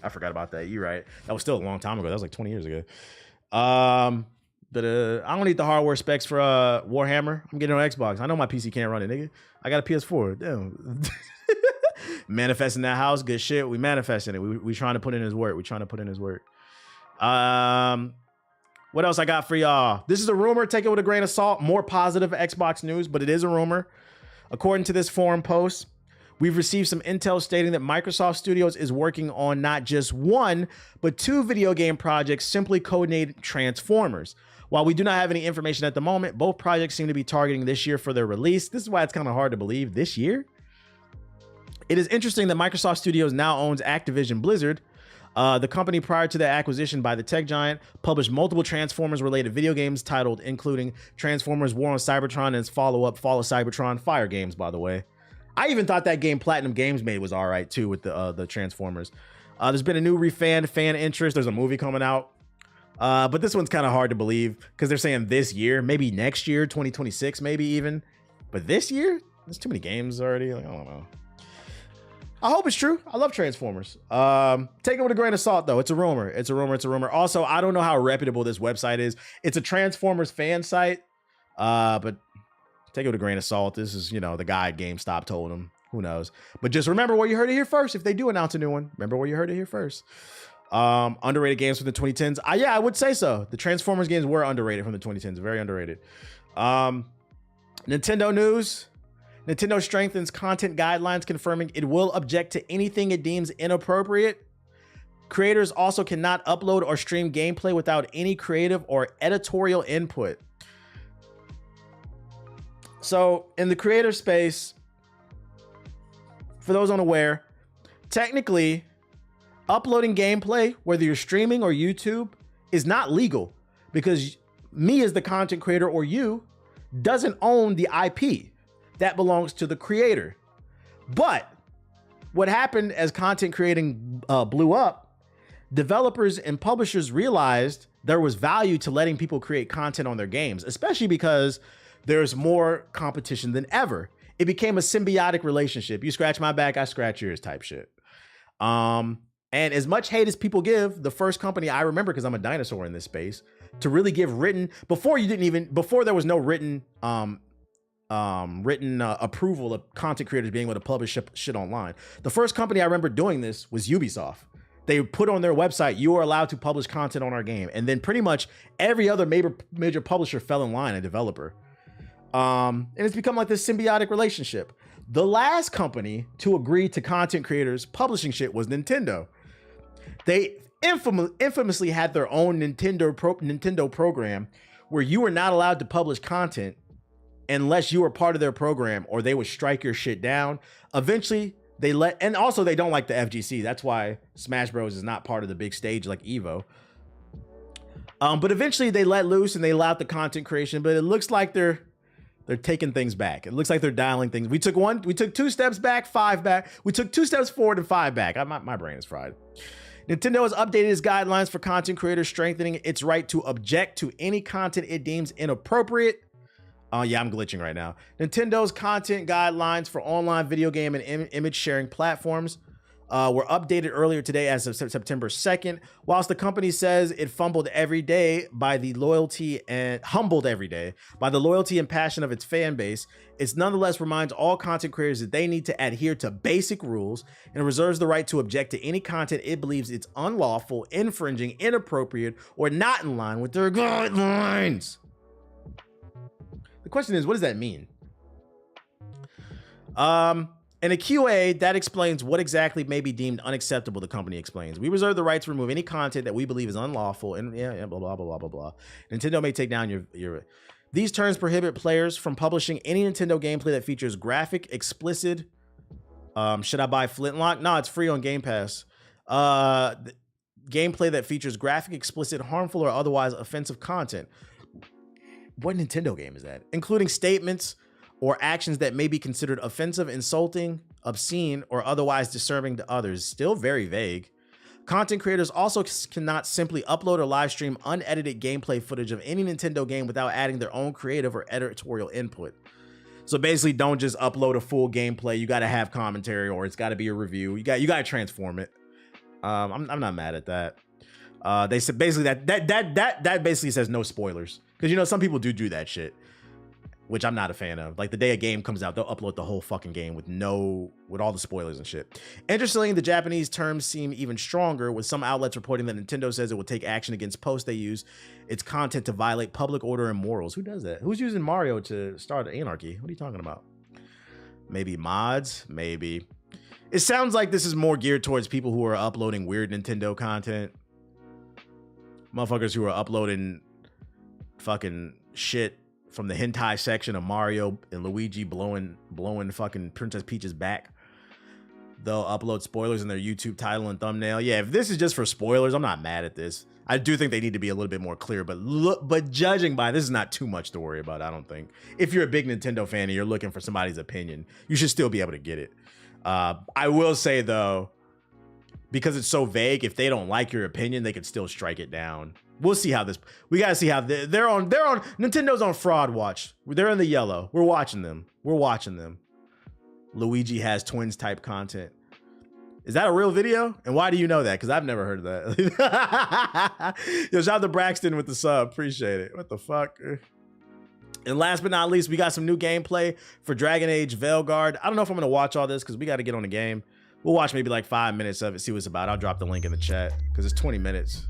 I forgot about that. You're right. That was still a long time ago. That was like 20 years ago. But I don't need the hardware specs for Warhammer. I'm getting on Xbox. I know my PC can't run it, nigga. I got a PS4. Damn. Manifesting that house, good shit. We manifesting it. We trying to put in his work. We trying to put in his work. What else I got for y'all? This is a rumor. Take it with a grain of salt. More positive Xbox news, but it is a rumor. According to this forum post, we've received some intel stating that Microsoft Studios is working on not just one, but 2 video game projects simply codenamed Transformers. While we do not have any information at the moment, both projects seem to be targeting this year for their release. This is why it's kind of hard to believe. This year? It is interesting that Microsoft Studios now owns Activision Blizzard. The company, prior to their acquisition by the tech giant, published multiple Transformers-related video games titled, including Transformers War on Cybertron and its follow-up, Fall of Cybertron. Fire games, by the way. I even thought that game Platinum Games made was all right, too, with the Transformers. There's been a new fan interest. There's a movie coming out. But this one's kind of hard to believe because they're saying this year, maybe next year, 2026, maybe even. But this year? There's too many games already. Like, I don't know. I hope it's true. I love Transformers. Take it with a grain of salt, though. It's a rumor. It's a rumor. It's a rumor. Also, I don't know how reputable this website is. It's a Transformers fan site, but take it with a grain of salt. This is, you know, the guy at GameStop told him. Who knows? But just remember where you heard it here first. If they do announce a new one, remember where you heard it here first. Underrated games from the 2010s. Yeah, I would say so. The Transformers games were underrated from the 2010s. Very underrated. Nintendo news. Nintendo strengthens content guidelines, confirming it will object to anything it deems inappropriate. Creators also cannot upload or stream gameplay without any creative or editorial input. So in the creator space, for those unaware, technically uploading gameplay, whether you're streaming or YouTube, is not legal because me as the content creator or you doesn't own the IP. That belongs to the creator. But what happened as content creating blew up, developers and publishers realized there was value to letting people create content on their games, especially because there's more competition than ever. It became a symbiotic relationship. You scratch my back, I scratch yours type shit. And as much hate as people give, the first company I remember, because I'm a dinosaur in this space, to really give written, before there was no written approval of content creators being able to publish shit online. The first company I remember doing this was Ubisoft. They put on their website, you are allowed to publish content on our game. And then pretty much every other major publisher fell in line, a developer. And it's become like this symbiotic relationship. The last company to agree to content creators publishing shit was Nintendo. They infamously had their own Nintendo program where you were not allowed to publish content unless you were part of their program, or they would strike your shit down. Eventually, and also they don't like the FGC. That's why Smash Bros is not part of the big stage like Evo. But eventually they let loose and they allowed the content creation, but it looks like they're taking things back. It looks like they're dialing things. We took 2 steps back, 5 back. We took 2 steps forward and 5 back. My brain is fried. Nintendo has updated its guidelines for content creators, strengthening its right to object to any content it deems inappropriate. Oh yeah, I'm glitching right now. Nintendo's content guidelines for online video game and image sharing platforms were updated earlier today as of September 2nd. Whilst the company says it humbled every day by the loyalty and passion of its fan base, it nonetheless reminds all content creators that they need to adhere to basic rules and reserves the right to object to any content it believes it's unlawful, infringing, inappropriate, or not in line with their guidelines. The question is, what does that mean? In a QA, that explains what exactly may be deemed unacceptable, the company explains. We reserve the right to remove any content that we believe is unlawful, and blah, blah, blah, blah, blah, blah. Nintendo may take down your... These terms prohibit players from publishing any Nintendo gameplay that features graphic, explicit... should I buy Flintlock? No, it's free on Game Pass. Gameplay that features graphic, explicit, harmful, or otherwise offensive content. What Nintendo game is that? Including statements or actions that may be considered offensive, insulting, obscene, or otherwise disturbing to others. Still very vague. Content creators also cannot simply upload or live stream unedited gameplay footage of any Nintendo game without adding their own creative or editorial input. So basically, don't just upload a full gameplay. You got to have commentary, or it's got to be a review. You got to transform it. I'm not mad at that. They said basically that basically says no spoilers, because some people do that shit, which I'm not a fan of. Like the day a game comes out, they'll upload the whole fucking game with all the spoilers and shit. Interestingly, the Japanese terms seem even stronger, with some outlets reporting that Nintendo says it will take action against posts they use its content to violate public order and morals. Who does that? Who's using Mario to start anarchy? What are you talking about? Maybe mods? Maybe. It sounds like this is more geared towards people who are uploading weird Nintendo content. Motherfuckers who are uploading fucking shit from the hentai section of Mario and Luigi blowing fucking Princess Peach's back. They'll upload spoilers in their YouTube title and thumbnail. Yeah, if this is just for spoilers, I'm not mad at this. I do think they need to be a little bit more clear, but judging by this is not too much to worry about, I don't think. If you're a big Nintendo fan and you're looking for somebody's opinion, you should still be able to get it. I will say though, because it's so vague, if they don't like your opinion, they could still strike it down. We'll see how we gotta see how they're on Nintendo's on fraud watch. They're in the yellow. We're watching them. Luigi has twins type content. Is that a real video? And why do you know that? Because I've never heard of that. Yo, shout out to Braxton with the sub. Appreciate it. What the fuck? And last but not least, we got some new gameplay for Dragon Age Veilguard. I don't know if I'm gonna watch all this because we got to get on the game. We'll watch maybe like 5 minutes of it, see what it's about. I'll drop the link in the chat because it's 20 minutes.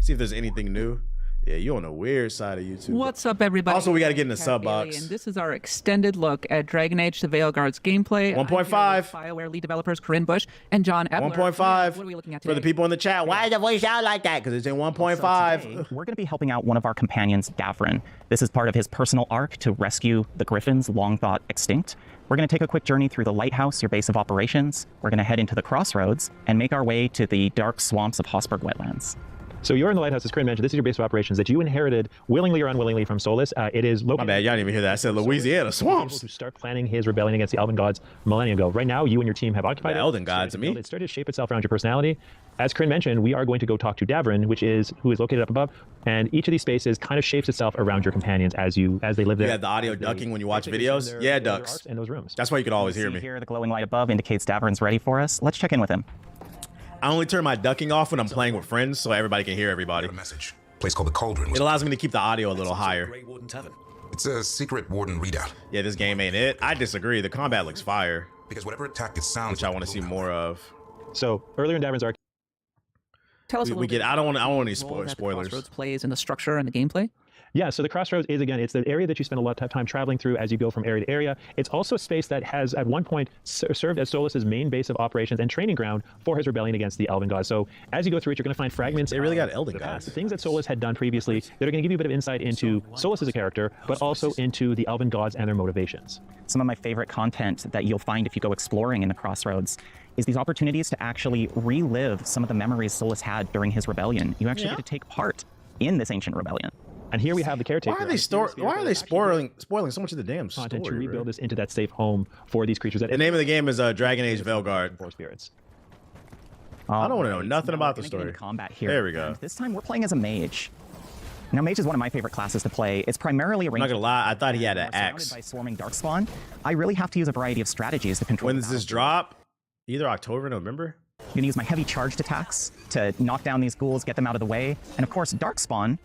See if there's anything new. Yeah, you're on the weird side of YouTube. What's up, everybody? Also, we got to get in the sub box. And this is our extended look at Dragon Age: The Veilguard's gameplay. 1.5. BioWare lead developers Corinne Bush and John Epler. 1.5. What are we looking at today? For the people in the chat, why does the voice sound like that? Because it's in 1.5. So today, we're going to be helping out one of our companions, Davrin. This is part of his personal arc to rescue the Griffins long thought extinct. We're going to take a quick journey through the lighthouse, your base of operations. We're going to head into the crossroads and make our way to the dark swamps of Hossberg Wetlands. So you're in the lighthouse, as Corinne mentioned. This is your base of operations that you inherited willingly or unwillingly from Solus. It is located. My bad, y'all didn't even hear that. I said Louisiana swamps. To start planning his rebellion against the Elven Gods millennia ago. Right now, you and your team have occupied The Elven Gods, me. It started to shape itself around your personality. As Corinne mentioned, we are going to go talk to Davrin, who is located up above, and each of these spaces kind of shapes itself around your companions as they live there. You have the audio ducking when you watch videos. Yeah, it ducks. In those rooms. That's why you could always hear me. Here, the glowing light above indicates Davrin's ready for us. Let's check in with him. I only turn my ducking off when I'm playing with friends, so everybody can hear everybody. A message. Place called the Cauldron. It allows me to keep the audio a little higher. It's a secret warden readout. Yeah, this game ain't it. I disagree. The combat looks fire. Because whatever attack it sounds, which I want to see more of. So earlier in Davrin's arc, Tell us a little bit. I don't want any role that the spoilers. Crossroads plays in the structure and the gameplay. Yeah, so the Crossroads is, again, it's the area that you spend a lot of time traveling through as you go from area to area. It's also a space that has, at one point, served as Solus's main base of operations and training ground for his rebellion against the Elven Gods. So as you go through it, you're going to find fragments. They really got Elven Gods. The things that Solus had done previously that are going to give you a bit of insight into Solus as a character, but also into the Elven Gods and their motivations. Some of my favorite content that you'll find if you go exploring in the Crossroads is these opportunities to actually relive some of the memories Solus had during his rebellion. You actually get to take part in this ancient rebellion. And here we have the caretaker. Why are they spoiling so much of the damn content story, to rebuild this into that safe home for these creatures? The name of the game is Dragon Age Veilguard. For spirits. I don't want to know nothing about the story. Combat here. There we go. And this time we're playing as a mage. Now, mage is one of my favorite classes to play. It's primarily a I'm not gonna lie, I thought he had an axe. By swarming darkspawn, I really have to use a variety of strategies to control. When does this drop? Either October, November. I'm gonna use my heavy charged attacks to knock down these ghouls, get them out of the way, and of course, darkspawn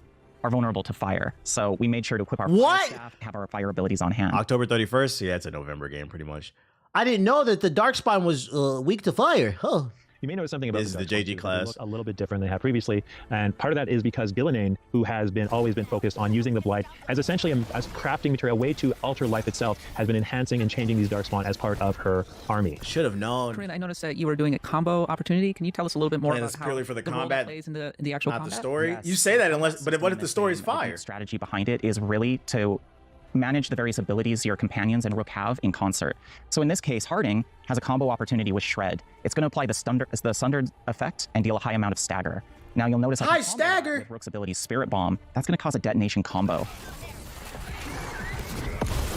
are vulnerable to fire. So we made sure to equip our fire staff, have our fire abilities on hand. October 31st. Yeah, it's a November game, pretty much. I didn't know that the Darkspawn was weak to fire. Huh. You may notice something about This is the JG class. Look a little bit different than they have previously, and part of that is because Gillenane, who has always been focused on using the blight as essentially as crafting material, a way to alter life itself, has been enhancing and changing these darkspawn as part of her army. Should have known. Corinne, I noticed that you were doing a combo opportunity. Can you tell us a little bit more Playing about this how purely for the role combat, that plays in the actual not combat? the story? Yes. You say that but what if the story's fire? The strategy behind it is really to manage the various abilities your companions and Rook have in concert. So in this case, Harding has a combo opportunity with Shred. It's going to apply the Sundered effect and deal a high amount of stagger. Now you'll notice High stagger! With Rook's ability Spirit Bomb, that's going to cause a detonation combo.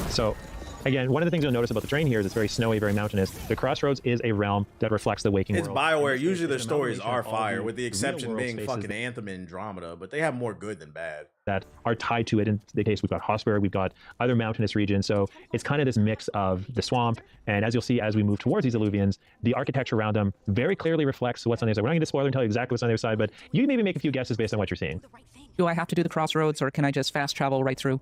So, again, one of the things you'll notice about the terrain here is it's very snowy, very mountainous. The Crossroads is a realm that reflects the waking It's world. BioWare. Usually their It's an stories amalgamation are of all fire, the with the exception real-world being spaces fucking Anthem and Andromeda, but they have more good than bad. that are tied to it. In the case, we've got Hosper, we've got other mountainous regions. So it's kind of this mix of the swamp. And as you'll see, as we move towards these alluvians, the architecture around them very clearly reflects what's on the other side. We're not going to spoil and tell you exactly what's on the other side, but you maybe make a few guesses based on what you're seeing. Do I have to do the Crossroads, or can I just fast travel right through?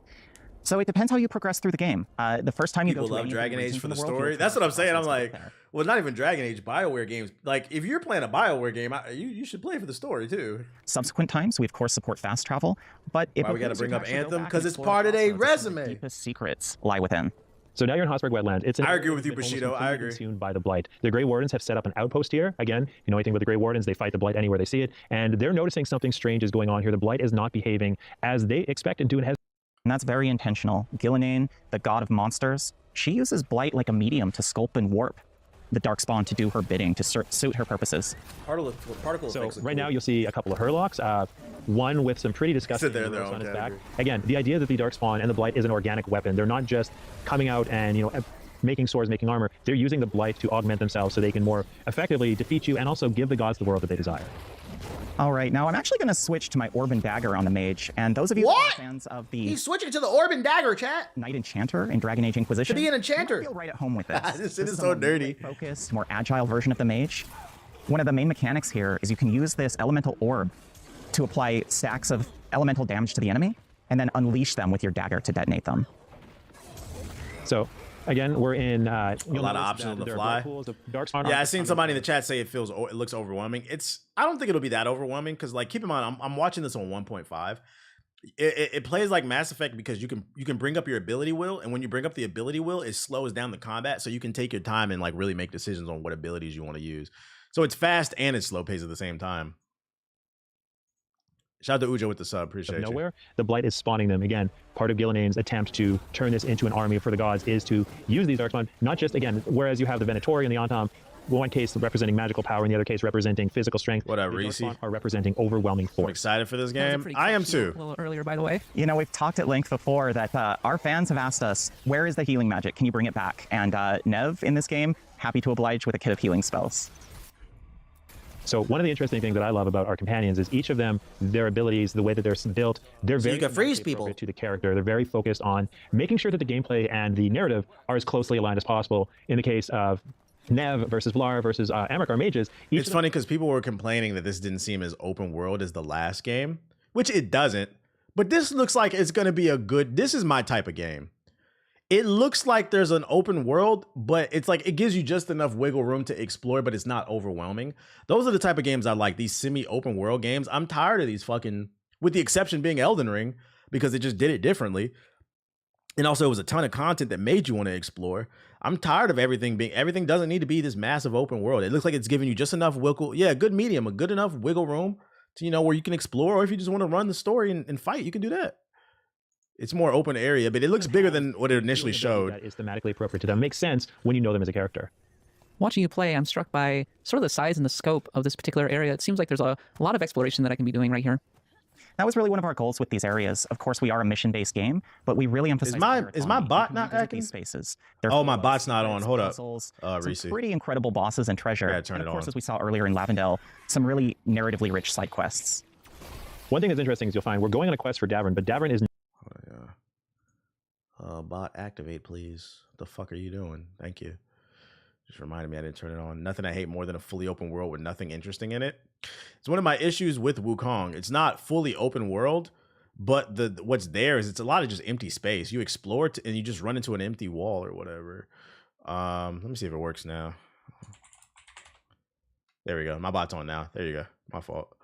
So it depends how you progress through the game. The first time you People go through love any of Dragon Age regions for in the world, story. you'll That's what I'm saying. I'm crossroads like, there. well, not even Dragon Age, BioWare games. Like, if you're playing a BioWare game, you should play for the story too. Subsequent times, we of course support fast travel, but it Why we gotta behooves bring you to up actually go Anthem? back 'Cause and it's explore part of their Crossroads. Some of the resume. deepest secrets lie within. So now you're in Hosberg Wetlands. It's an I agree with you, area that's Bushido. almost I completely agree. consumed by the blight. The Grey Wardens have set up an outpost here. Again, you know anything about the Grey Wardens, they fight the blight anywhere they see it, and they're noticing something strange is going on here. The blight is not behaving as they expected to and has. And that's very intentional. Gillenane, the god of monsters, she uses blight like a medium to sculpt and warp the darkspawn to do her bidding, to suit her purposes. Particle So effects are right cool. now you'll see a couple of Hurlocks, one with some pretty disgusting Sit there in their arrows own on its back. category. Again, the idea that the darkspawn and the blight is an organic weapon. They're not just coming out and making swords, making armor. They're using the blight to augment themselves so they can more effectively defeat you and also give the gods the world that they desire. All right, now I'm actually going to switch to my Orb and Dagger on the mage, and those of you who are What? fans of the He's switching to the Orb and Dagger, chat. Knight Enchanter in Dragon Age Inquisition, To be an enchanter. you might feel right at home with this. This shit is a so more dirty. focused, more agile version of the mage. One of the main mechanics here is you can use this elemental orb to apply stacks of elemental damage to the enemy, and then unleash them with your dagger to detonate them. So again, we're in a lot of options on the fly. Yeah, I seen somebody in the chat say it looks overwhelming. I don't think it'll be that overwhelming because, like, keep in mind, I'm watching this on 1.5. It plays like Mass Effect because you can bring up your ability wheel, and when you bring up the ability wheel, it slows down the combat, so you can take your time and like really make decisions on what abilities you want to use. So it's fast and it's slow paced at the same time. Shout out to Ujo with the sub. Appreciate you. Nowhere, the blight is spawning them. Again, part of Gillenane's attempt to turn this into an army for the gods is to use these darkspawn, not just, again, whereas you have the Venatori and the Antam, one case representing magical power, in the other case representing physical strength. What up, The Reese? Darkspawn are representing overwhelming I'm force. excited for this That was a game. pretty I am catchy too. A little earlier, by the way. You know, we've talked at length before that our fans have asked us, where is the healing magic? Can you bring it back? And Nev in this game, happy to oblige with a kit of healing spells. So one of the interesting things that I love about our companions is each of them, their abilities, the way that they're built, they're So very you can freeze thematically people. appropriate to the character. They're very focused on making sure that the gameplay and the narrative are as closely aligned as possible. In the case of Nev versus Vlar versus Amrik, our mages. It's funny because people were complaining that this didn't seem as open world as the last game, which it doesn't. But this looks like it's going to be a good. This is my type of game. It looks like there's an open world, but it's like it gives you just enough wiggle room to explore, but it's not overwhelming. Those are the type of games I like, these semi-open world games. I'm tired of these fucking, with the exception being Elden Ring, because it just did it differently. And also it was a ton of content that made you want to explore. I'm tired of everything doesn't need to be this massive open world. It looks like it's giving you just enough wiggle, a good medium, a good enough wiggle room to, where you can explore, or if you just want to run the story and fight, you can do that. It's more open area, but it looks bigger than what it initially showed. That is thematically appropriate to them. Makes sense when you know them as a character. Watching you play, I'm struck by sort of the size and the scope of this particular area. It seems like there's a lot of exploration that I can be doing right here. That was really one of our goals with these areas. Of course, we are a mission-based game, but we really emphasize Is my bot not acting? these spaces. Oh, my bot's not on. Hold up. Puzzles, Reese. some pretty incredible bosses and treasure. Yeah, turn and it of course, on. as we saw earlier in Lavendel, some really narratively rich side quests. One thing that's interesting is you'll find we're going on a quest for Davern, but Davern is Bot activate, please. What the fuck are you doing? Thank you. Just reminded me I didn't turn it on. Nothing I hate more than a fully open world with nothing interesting in it. It's one of my issues with Wukong. It's not fully open world, but what's there is it's a lot of just empty space. You explore and you just run into an empty wall or whatever. Let me see if it works now. There we go. My bot's on now. There you go. My fault.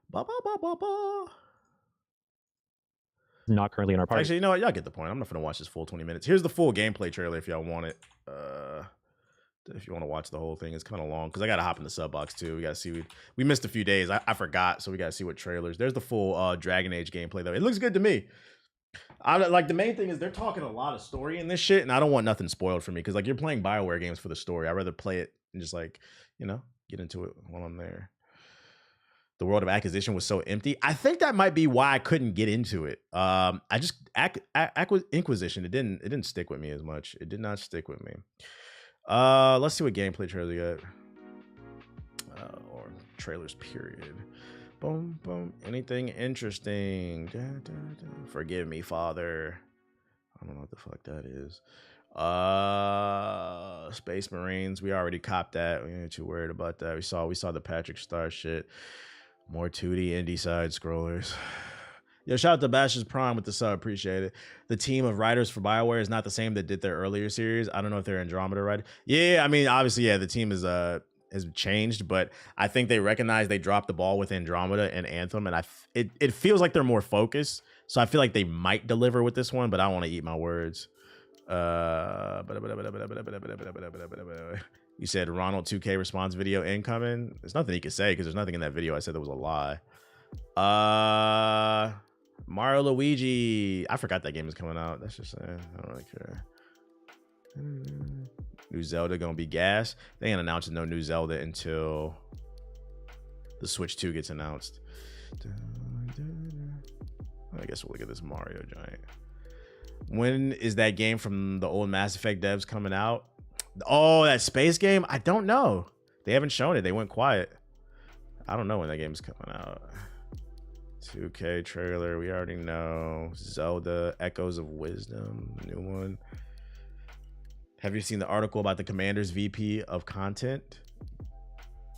Ba, ba, ba, ba, ba. not currently in our party. Actually, you know what? Y'all get the point. I'm not going to watch this full 20 minutes. Here's the full gameplay trailer if y'all want it. If you want to watch the whole thing, it's kind of long because I got to hop in the sub box too. We got to see. We missed a few days. I forgot, so we got to see what trailers. There's the full Dragon Age gameplay though. It looks good to me. Like the main thing is they're talking a lot of story in this shit, and I don't want nothing spoiled for me because like you're playing BioWare games for the story. I'd rather play it and just like get into it while I'm there. The world of Acquisition was so empty. I think that might be why I couldn't get into it. I just Inquisition. It didn't stick with me as much. It did not stick with me. Let's see what gameplay trailer you got. Or trailers, period. Boom, boom. Anything interesting? Da, da, da. Forgive me, Father. I don't know what the fuck that is. Space Marines. We already copped that. We ain't too worried about that. We saw the Patrick Star shit. More 2D indie side scrollers. Yo, shout out to Bash's Prime with the sub. Appreciate it. The team of writers for BioWare is not the same that did their earlier series. I don't know if they're Andromeda writers. Yeah, I mean, obviously, yeah, the team has changed, but I think they recognize they dropped the ball with Andromeda and Anthem, and it feels like they're more focused. So I feel like they might deliver with this one, but I want to eat my words. You said Ronald 2K response video incoming. There's nothing he could say because there's nothing in that video I said that was a lie. Mario Luigi. I forgot that game is coming out. That's just I don't really care. New Zelda gonna be gas. They ain't announcing no new Zelda until the Switch 2 gets announced. I guess we'll look at this Mario giant. When is that game from the old Mass Effect devs coming out? Oh, that space game? I don't know. They haven't shown it. They went quiet. I don't know when that game's coming out. 2K trailer. We already know. Zelda Echoes of Wisdom. New one. Have you seen the article about the Commander's VP of Content?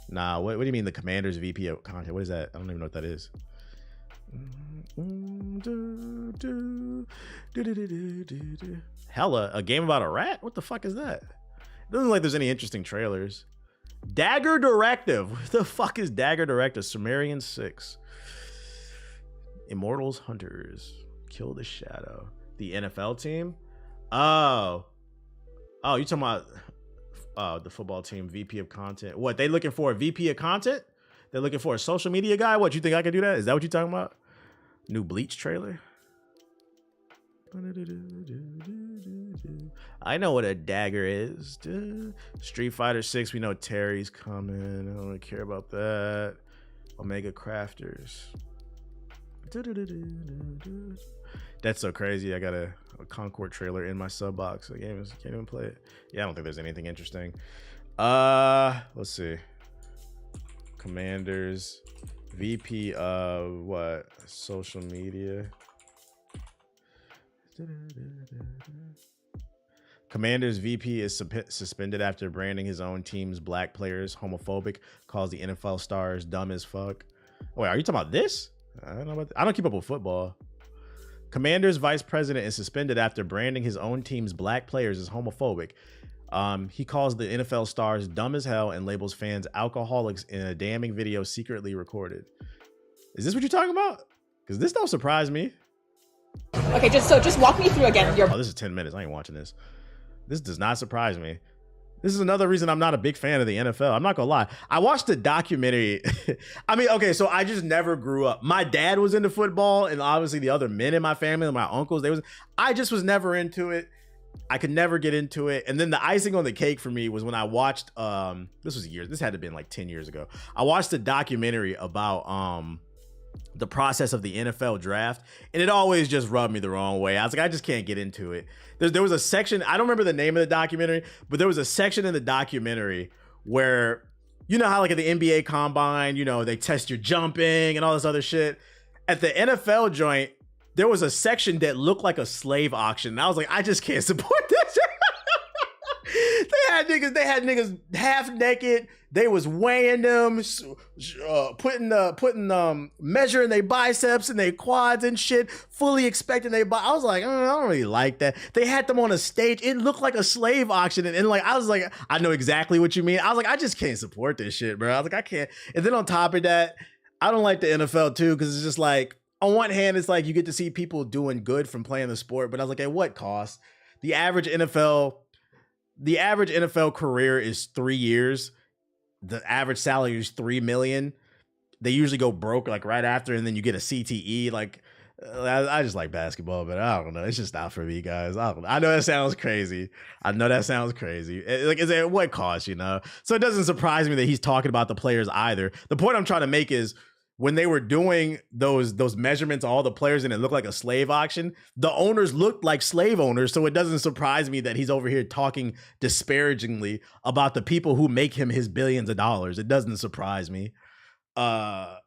Nah, what do you mean the Commander's VP of Content? What is that? I don't even know what that is. Hella, a game about a rat? What the fuck is that? It doesn't look like there's any interesting trailers. Dagger Directive. What the fuck is Dagger Directive? Sumerian 6. Immortals Hunters. Kill the Shadow. The NFL team? Oh, you talking about the football team VP of content. What, they looking for a VP of content? They're looking for a social media guy? What, you think I could do that? Is that what you're talking about? New Bleach trailer? I know what a dagger is. Street Fighter 6, we know Terry's coming. I don't really care about that. Omega Crafters. That's so crazy. I got a Concord trailer in my sub box. The game can't even play it. Yeah, I don't think there's anything interesting. Let's see. Commanders, VP of what? Social media. Commanders VP is suspended after branding his own team's black players homophobic. Calls the NFL stars dumb as fuck. Oh, wait, are you talking about this? I don't know about I don't keep up with football. Commanders vice president is suspended after branding his own team's black players as homophobic. He calls the NFL stars dumb as hell and labels fans alcoholics in a damning video secretly recorded. Is this what you're talking about? Because this don't surprise me. Okay, just walk me through again. Oh, this is 10 minutes. I ain't watching this. This does not surprise me. This is another reason I'm not a big fan of the NFL. I'm not gonna lie. I watched the documentary. I mean, okay, so I just never grew up. My dad was into football, and obviously the other men in my family, my uncles, I just was never into it. I could never get into it. And then the icing on the cake for me was when I watched, this was years, this had to have been like 10 years ago. I watched a documentary about the process of the NFL draft, and it always just rubbed me the wrong way. I was like, I just can't get into it. There was a section, I don't remember the name of the documentary, but there was a section in the documentary where, you know how like at the NBA combine, you know, they test your jumping and all this other shit. At the NFL joint, there was a section that looked like a slave auction. And I was like, I just can't support this. They had niggas half naked. They was weighing them, measuring their biceps and their quads and shit, fully expecting I was like, I don't really like that. They had them on a stage. It looked like a slave auction. And like, I was like, I know exactly what you mean. I was like, I just can't support this shit, bro. I was like, I can't. And then on top of that, I don't like the NFL too, because it's just like, on one hand, it's like you get to see people doing good from playing the sport, but I was like, at what cost? The average NFL career is 3 years. The average salary is $3 million. They usually go broke like right after, and then you get a CTE. Like, I just like basketball, but I don't know. It's just not for me, guys. I know that sounds crazy. Like, is it at what cost, you know? So it doesn't surprise me that he's talking about the players either. The point I'm trying to make is, when they were doing those measurements, all the players, and it looked like a slave auction, the owners looked like slave owners. So it doesn't surprise me that he's over here talking disparagingly about the people who make him his billions of dollars. It doesn't surprise me. I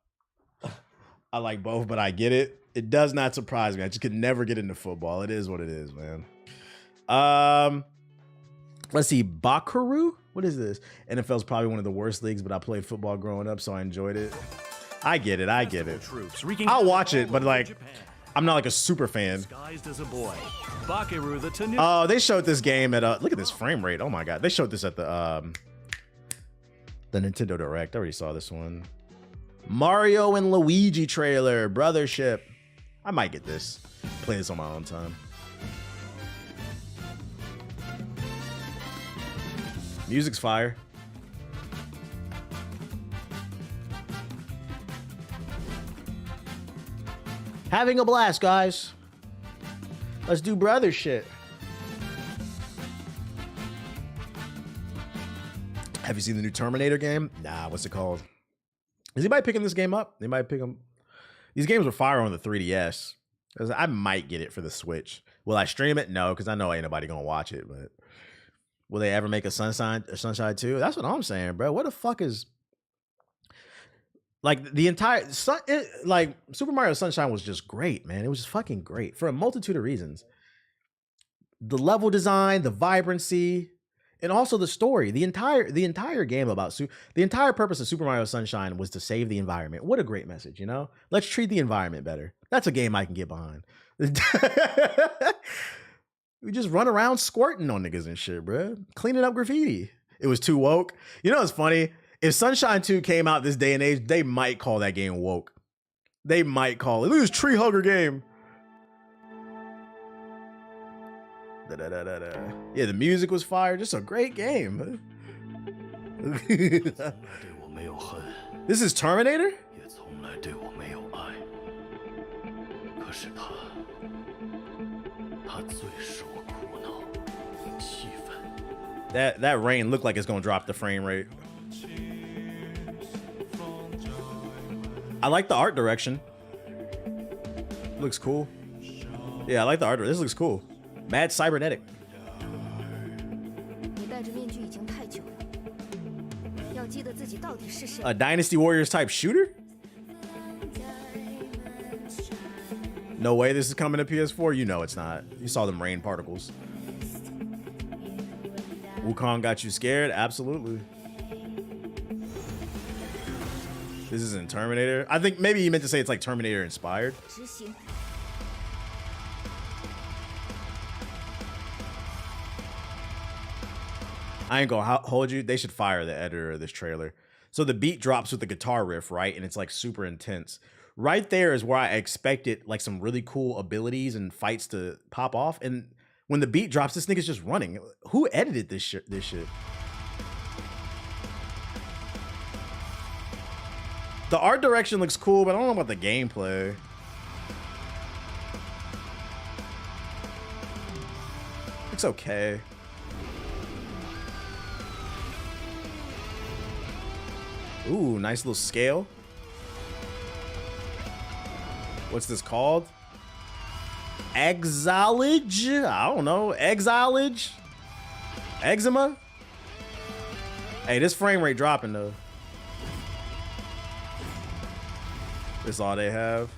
like both, but I get it. It does not surprise me. I just could never get into football. It is what it is, man. Let's see, Bakaru? What is this? NFL is probably one of the worst leagues, but I played football growing up, so I enjoyed it. I get it. I'll watch it, but like, I'm not like a super fan. Oh, they showed this game at look at this frame rate. Oh my god, they showed this at the Nintendo Direct. I already saw this one. Mario and Luigi trailer, Brothership. I might get this. Play this on my own time. Music's fire. Having a blast, guys. Let's do brother shit. Have you seen the new Terminator game? Nah, what's it called? Is anybody picking this game up? They might pick them. These games were fire on the 3DS. I might get it for the Switch. Will I stream it? No, because I know ain't nobody gonna watch it. But will they ever make a Sunshine 2? That's what I'm saying, bro. What the fuck is... Like the entire like Super Mario Sunshine was just great, man. It was just fucking great for a multitude of reasons. The level design, the vibrancy, and also the story. The entire game about the entire purpose of Super Mario Sunshine was to save the environment. What a great message, you know? Let's treat the environment better. That's a game I can get behind. We just run around squirting on niggas and shit, bro. Cleaning up graffiti. It was too woke. You know what's funny? If Sunshine 2 came out this day and age, they might call that game woke. They might call it. Look at this tree hugger game. Yeah, the music was fire. Just a great game. This is Terminator? That rain looked like it's gonna drop the frame rate. I like the art direction. Looks cool. Yeah, I like the art. This looks cool. Mad cybernetic. A Dynasty Warriors type shooter? No way this is coming to PS4. You know it's not. You saw them rain particles. Wukong got you scared? Absolutely. This isn't Terminator. I think maybe you meant to say it's like Terminator inspired. I ain't gonna hold you. They should fire the editor of this trailer. So the beat drops with the guitar riff, right? And it's like super intense. Right there is where I expected like some really cool abilities and fights to pop off. And when the beat drops, this nigga's just running. Who edited this shit? The art direction looks cool, but I don't know about the gameplay. It's okay. Ooh, nice little scale. What's this called? Exilage? I don't know. Exilage? Eczema? Hey, this frame rate dropping though. This all they have.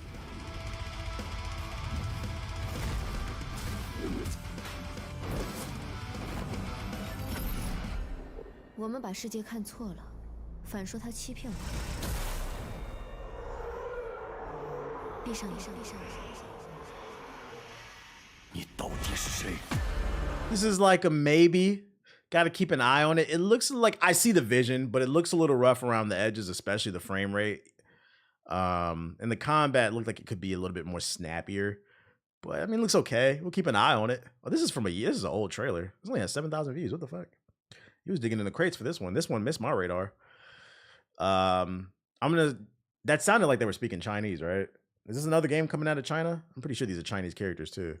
This is like a maybe. Got to keep an eye on it. It looks like I see the vision, but it looks a little rough around the edges, especially the frame rate. And the combat looked like it could be a little bit more snappier. But I mean, it looks okay. We'll keep an eye on it. Oh, this is from a year. This is an old trailer. This only has 7,000 views. What the fuck? He was digging in the crates for this one. This one missed my radar. That sounded like they were speaking Chinese, right? Is this another game coming out of China? I'm pretty sure these are Chinese characters too.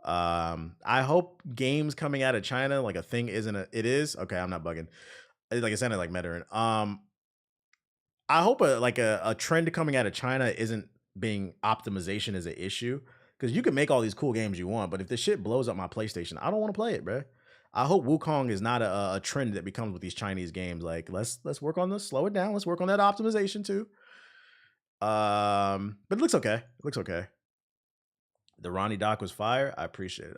I hope games coming out of China, like a thing it is? Okay, I'm not bugging. Like it sounded like Meteorin. I hope a trend coming out of China isn't being optimization as an issue. Because you can make all these cool games you want, but if this shit blows up my PlayStation, I don't want to play it, bro. I hope Wukong is not a trend that becomes with these Chinese games. Like, let's work on this, slow it down. Let's work on that optimization too. But it looks okay. It looks okay. The Ronnie Doc was fire. I appreciate it.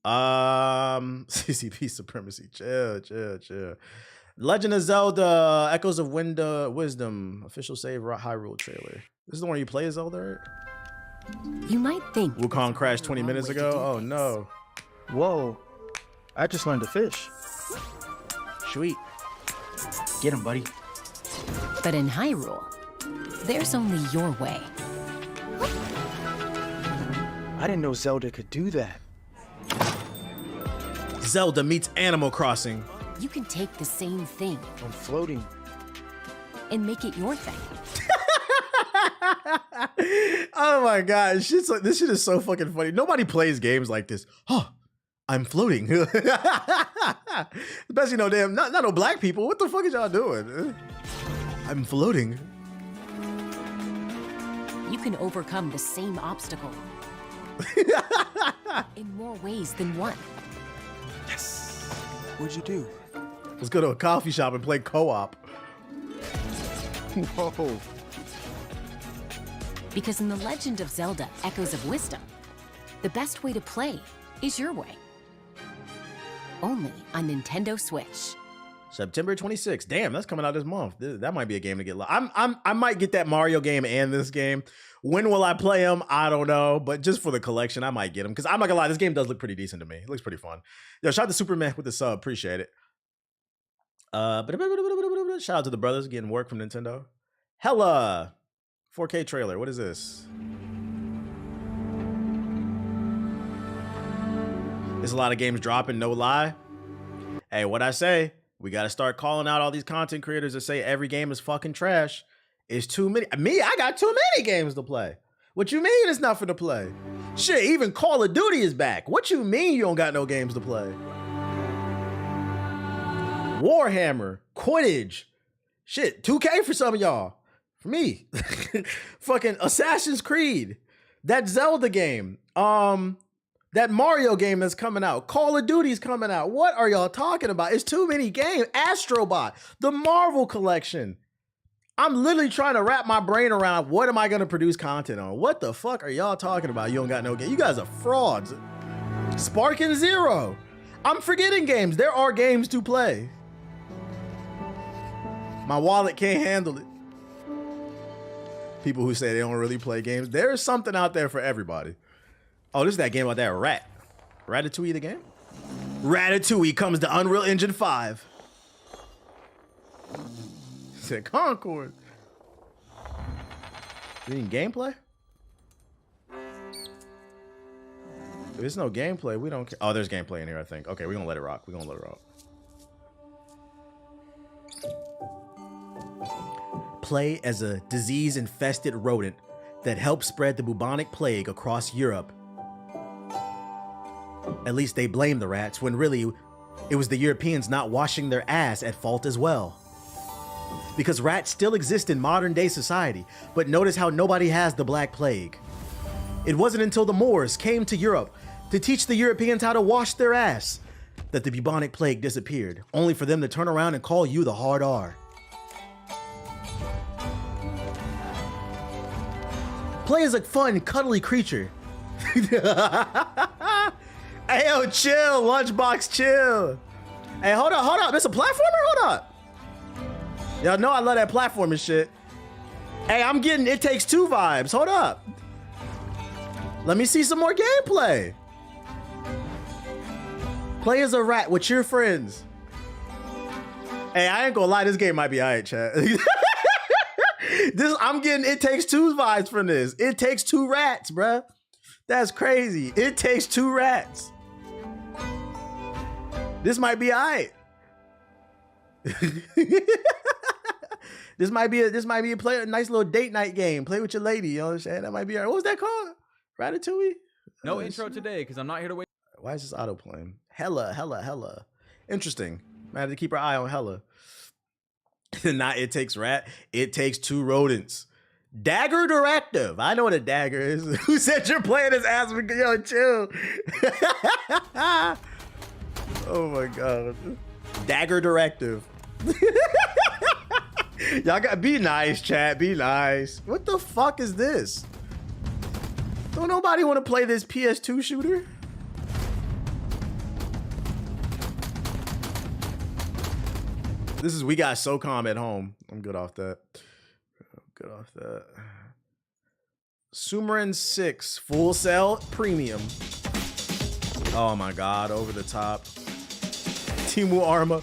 CCP supremacy. Chill. Legend of Zelda: Echoes of Wisdom official save Hyrule trailer. This is the one you play as Zelda, right? You might think Wukong crashed 20 minutes ago. Oh no. Whoa. I just learned to fish. Sweet. Get him, buddy. But in Hyrule, there's only your way. I didn't know Zelda could do that. Zelda meets Animal Crossing. You can take the same thing. I'm floating. And make it your thing. Oh my god, this shit is so fucking funny. Nobody plays games like this. Huh, I'm floating. Especially not no black people. What the fuck is y'all doing? I'm floating. You can overcome the same obstacle in more ways than one. Yes. What'd you do? Let's go to a coffee shop and play co-op. Whoa. Because in The Legend of Zelda: Echoes of Wisdom, the best way to play is your way. Only on Nintendo Switch. September 26th. Damn, that's coming out this month. That might be a game to get. I might get that Mario game and this game. When will I play them? I don't know. But just for the collection, I might get them. Because I'm not gonna lie, this game does look pretty decent to me. It looks pretty fun. Yo, shout out to Superman with the sub. Appreciate it. Shout out to the brothers getting work from Nintendo. Hella 4K trailer. What is this? There's a lot of games dropping, no lie. Hey, what I say? We got to start calling out all these content creators that say every game is fucking trash. It's too many. I got too many games to play. What you mean it's nothing to play? Shit, even Call of Duty is back. What you mean you don't got no games to play? Warhammer, Quidditch, shit, 2K for some of y'all. For me, fucking Assassin's Creed, that Zelda game, that Mario game that's coming out, Call of Duty's coming out. What are y'all talking about? It's too many games. Astrobot, the Marvel collection. I'm literally trying to wrap my brain around what am I gonna produce content on? What the fuck are y'all talking about? You don't got no game. You guys are frauds. Spark and Zero. I'm forgetting games. There are games to play. My wallet can't handle it. People who say they don't really play games. There's something out there for everybody. Oh, this is that game about that rat. Ratatouille the game? Ratatouille comes to Unreal Engine 5. Said Concord. You mean gameplay? If there's no gameplay, we don't care. Oh, there's gameplay in here, I think. Okay, we're gonna let it rock. We're gonna let it rock. Play as a disease-infested rodent that helped spread the bubonic plague across Europe. At least they blame the rats, when really it was the Europeans not washing their ass at fault as well. Because rats still exist in modern-day society, but notice how nobody has the Black Plague. It wasn't until the Moors came to Europe to teach the Europeans how to wash their ass that the bubonic plague disappeared, only for them to turn around and call you the hard R. Play as a fun, cuddly creature. Hey, yo, chill, Lunchbox, chill. Hey, hold up. This a platformer? Hold up. Y'all know I love that platforming shit. Hey, I'm getting It Takes Two vibes. Hold up. Let me see some more gameplay. Play as a rat with your friends. Hey, I ain't gonna lie, this game might be alright, chat. I'm getting It Takes Two vibes from this. It takes two rats, bruh. That's crazy. It takes two rats. This might be alright. This might be a nice little date night game. Play with your lady, you know what I'm saying? That might be alright. What was that called? Ratatouille? No intro today, because I'm not here to wait. Why is this auto playing? Hella. Interesting. I had to keep our eye on Hella. Not It Takes Rat. It Takes Two Rodents. Dagger Directive. I know what a dagger is. Who said you're playing this ass? Yo, chill. Oh my god. Dagger Directive. Y'all gotta be nice, chat. Be nice. What the fuck is this? Don't nobody want to play this PS2 shooter? This is We Got SOCOM at Home. I'm good off that. Sumerin 6 Full Cell Premium. Oh my god, over the top. Timu Arma.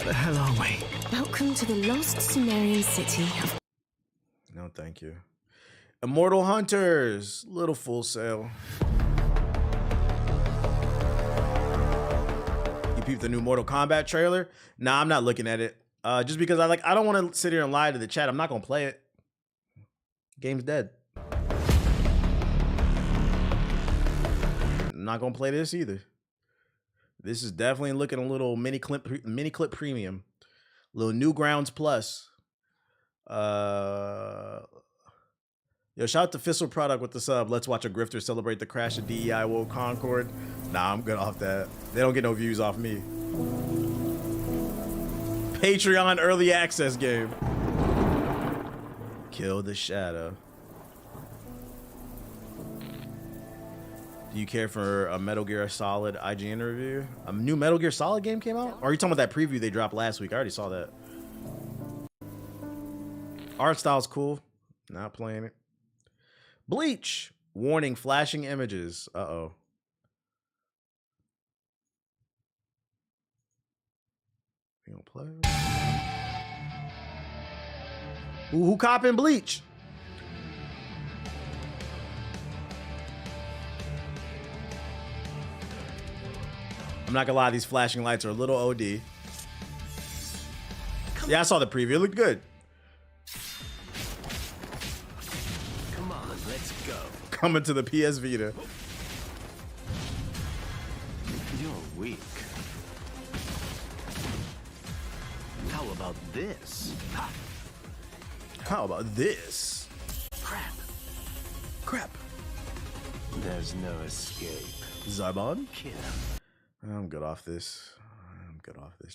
Hello, wait. Welcome to the lost Sumerian city. No, thank you. Immortal Hunters, little Full Sail. You peeped the new Mortal Kombat trailer? Nah, I'm not looking at it. Just because I don't want to sit here and lie to the chat. I'm not gonna play it. Game's dead. I'm not gonna play this either. This is definitely looking a little mini clip premium. Little Newgrounds Plus. Yo, shout out to Fissile Product with the sub. Let's watch a grifter celebrate the crash of DEI World Concord. Nah, I'm good off that. They don't get no views off me. Patreon early access game. Kill the Shadow. Do you care for a Metal Gear Solid IGN review? A new Metal Gear Solid game came out? Or are you talking about that preview they dropped last week? I already saw that. Art style's cool. Not playing it. Bleach. Warning, flashing images. Uh-oh. You gonna play? Who copping Bleach? I'm not gonna lie, these flashing lights are a little OD. Yeah, I saw the preview. It looked good. Come on. Let's go. Coming to the PS Vita. You're weak. How about this? Ha! How about this? Crap. Crap. There's no escape. Zarbon? Kill. I'm good off this. I'm good off this.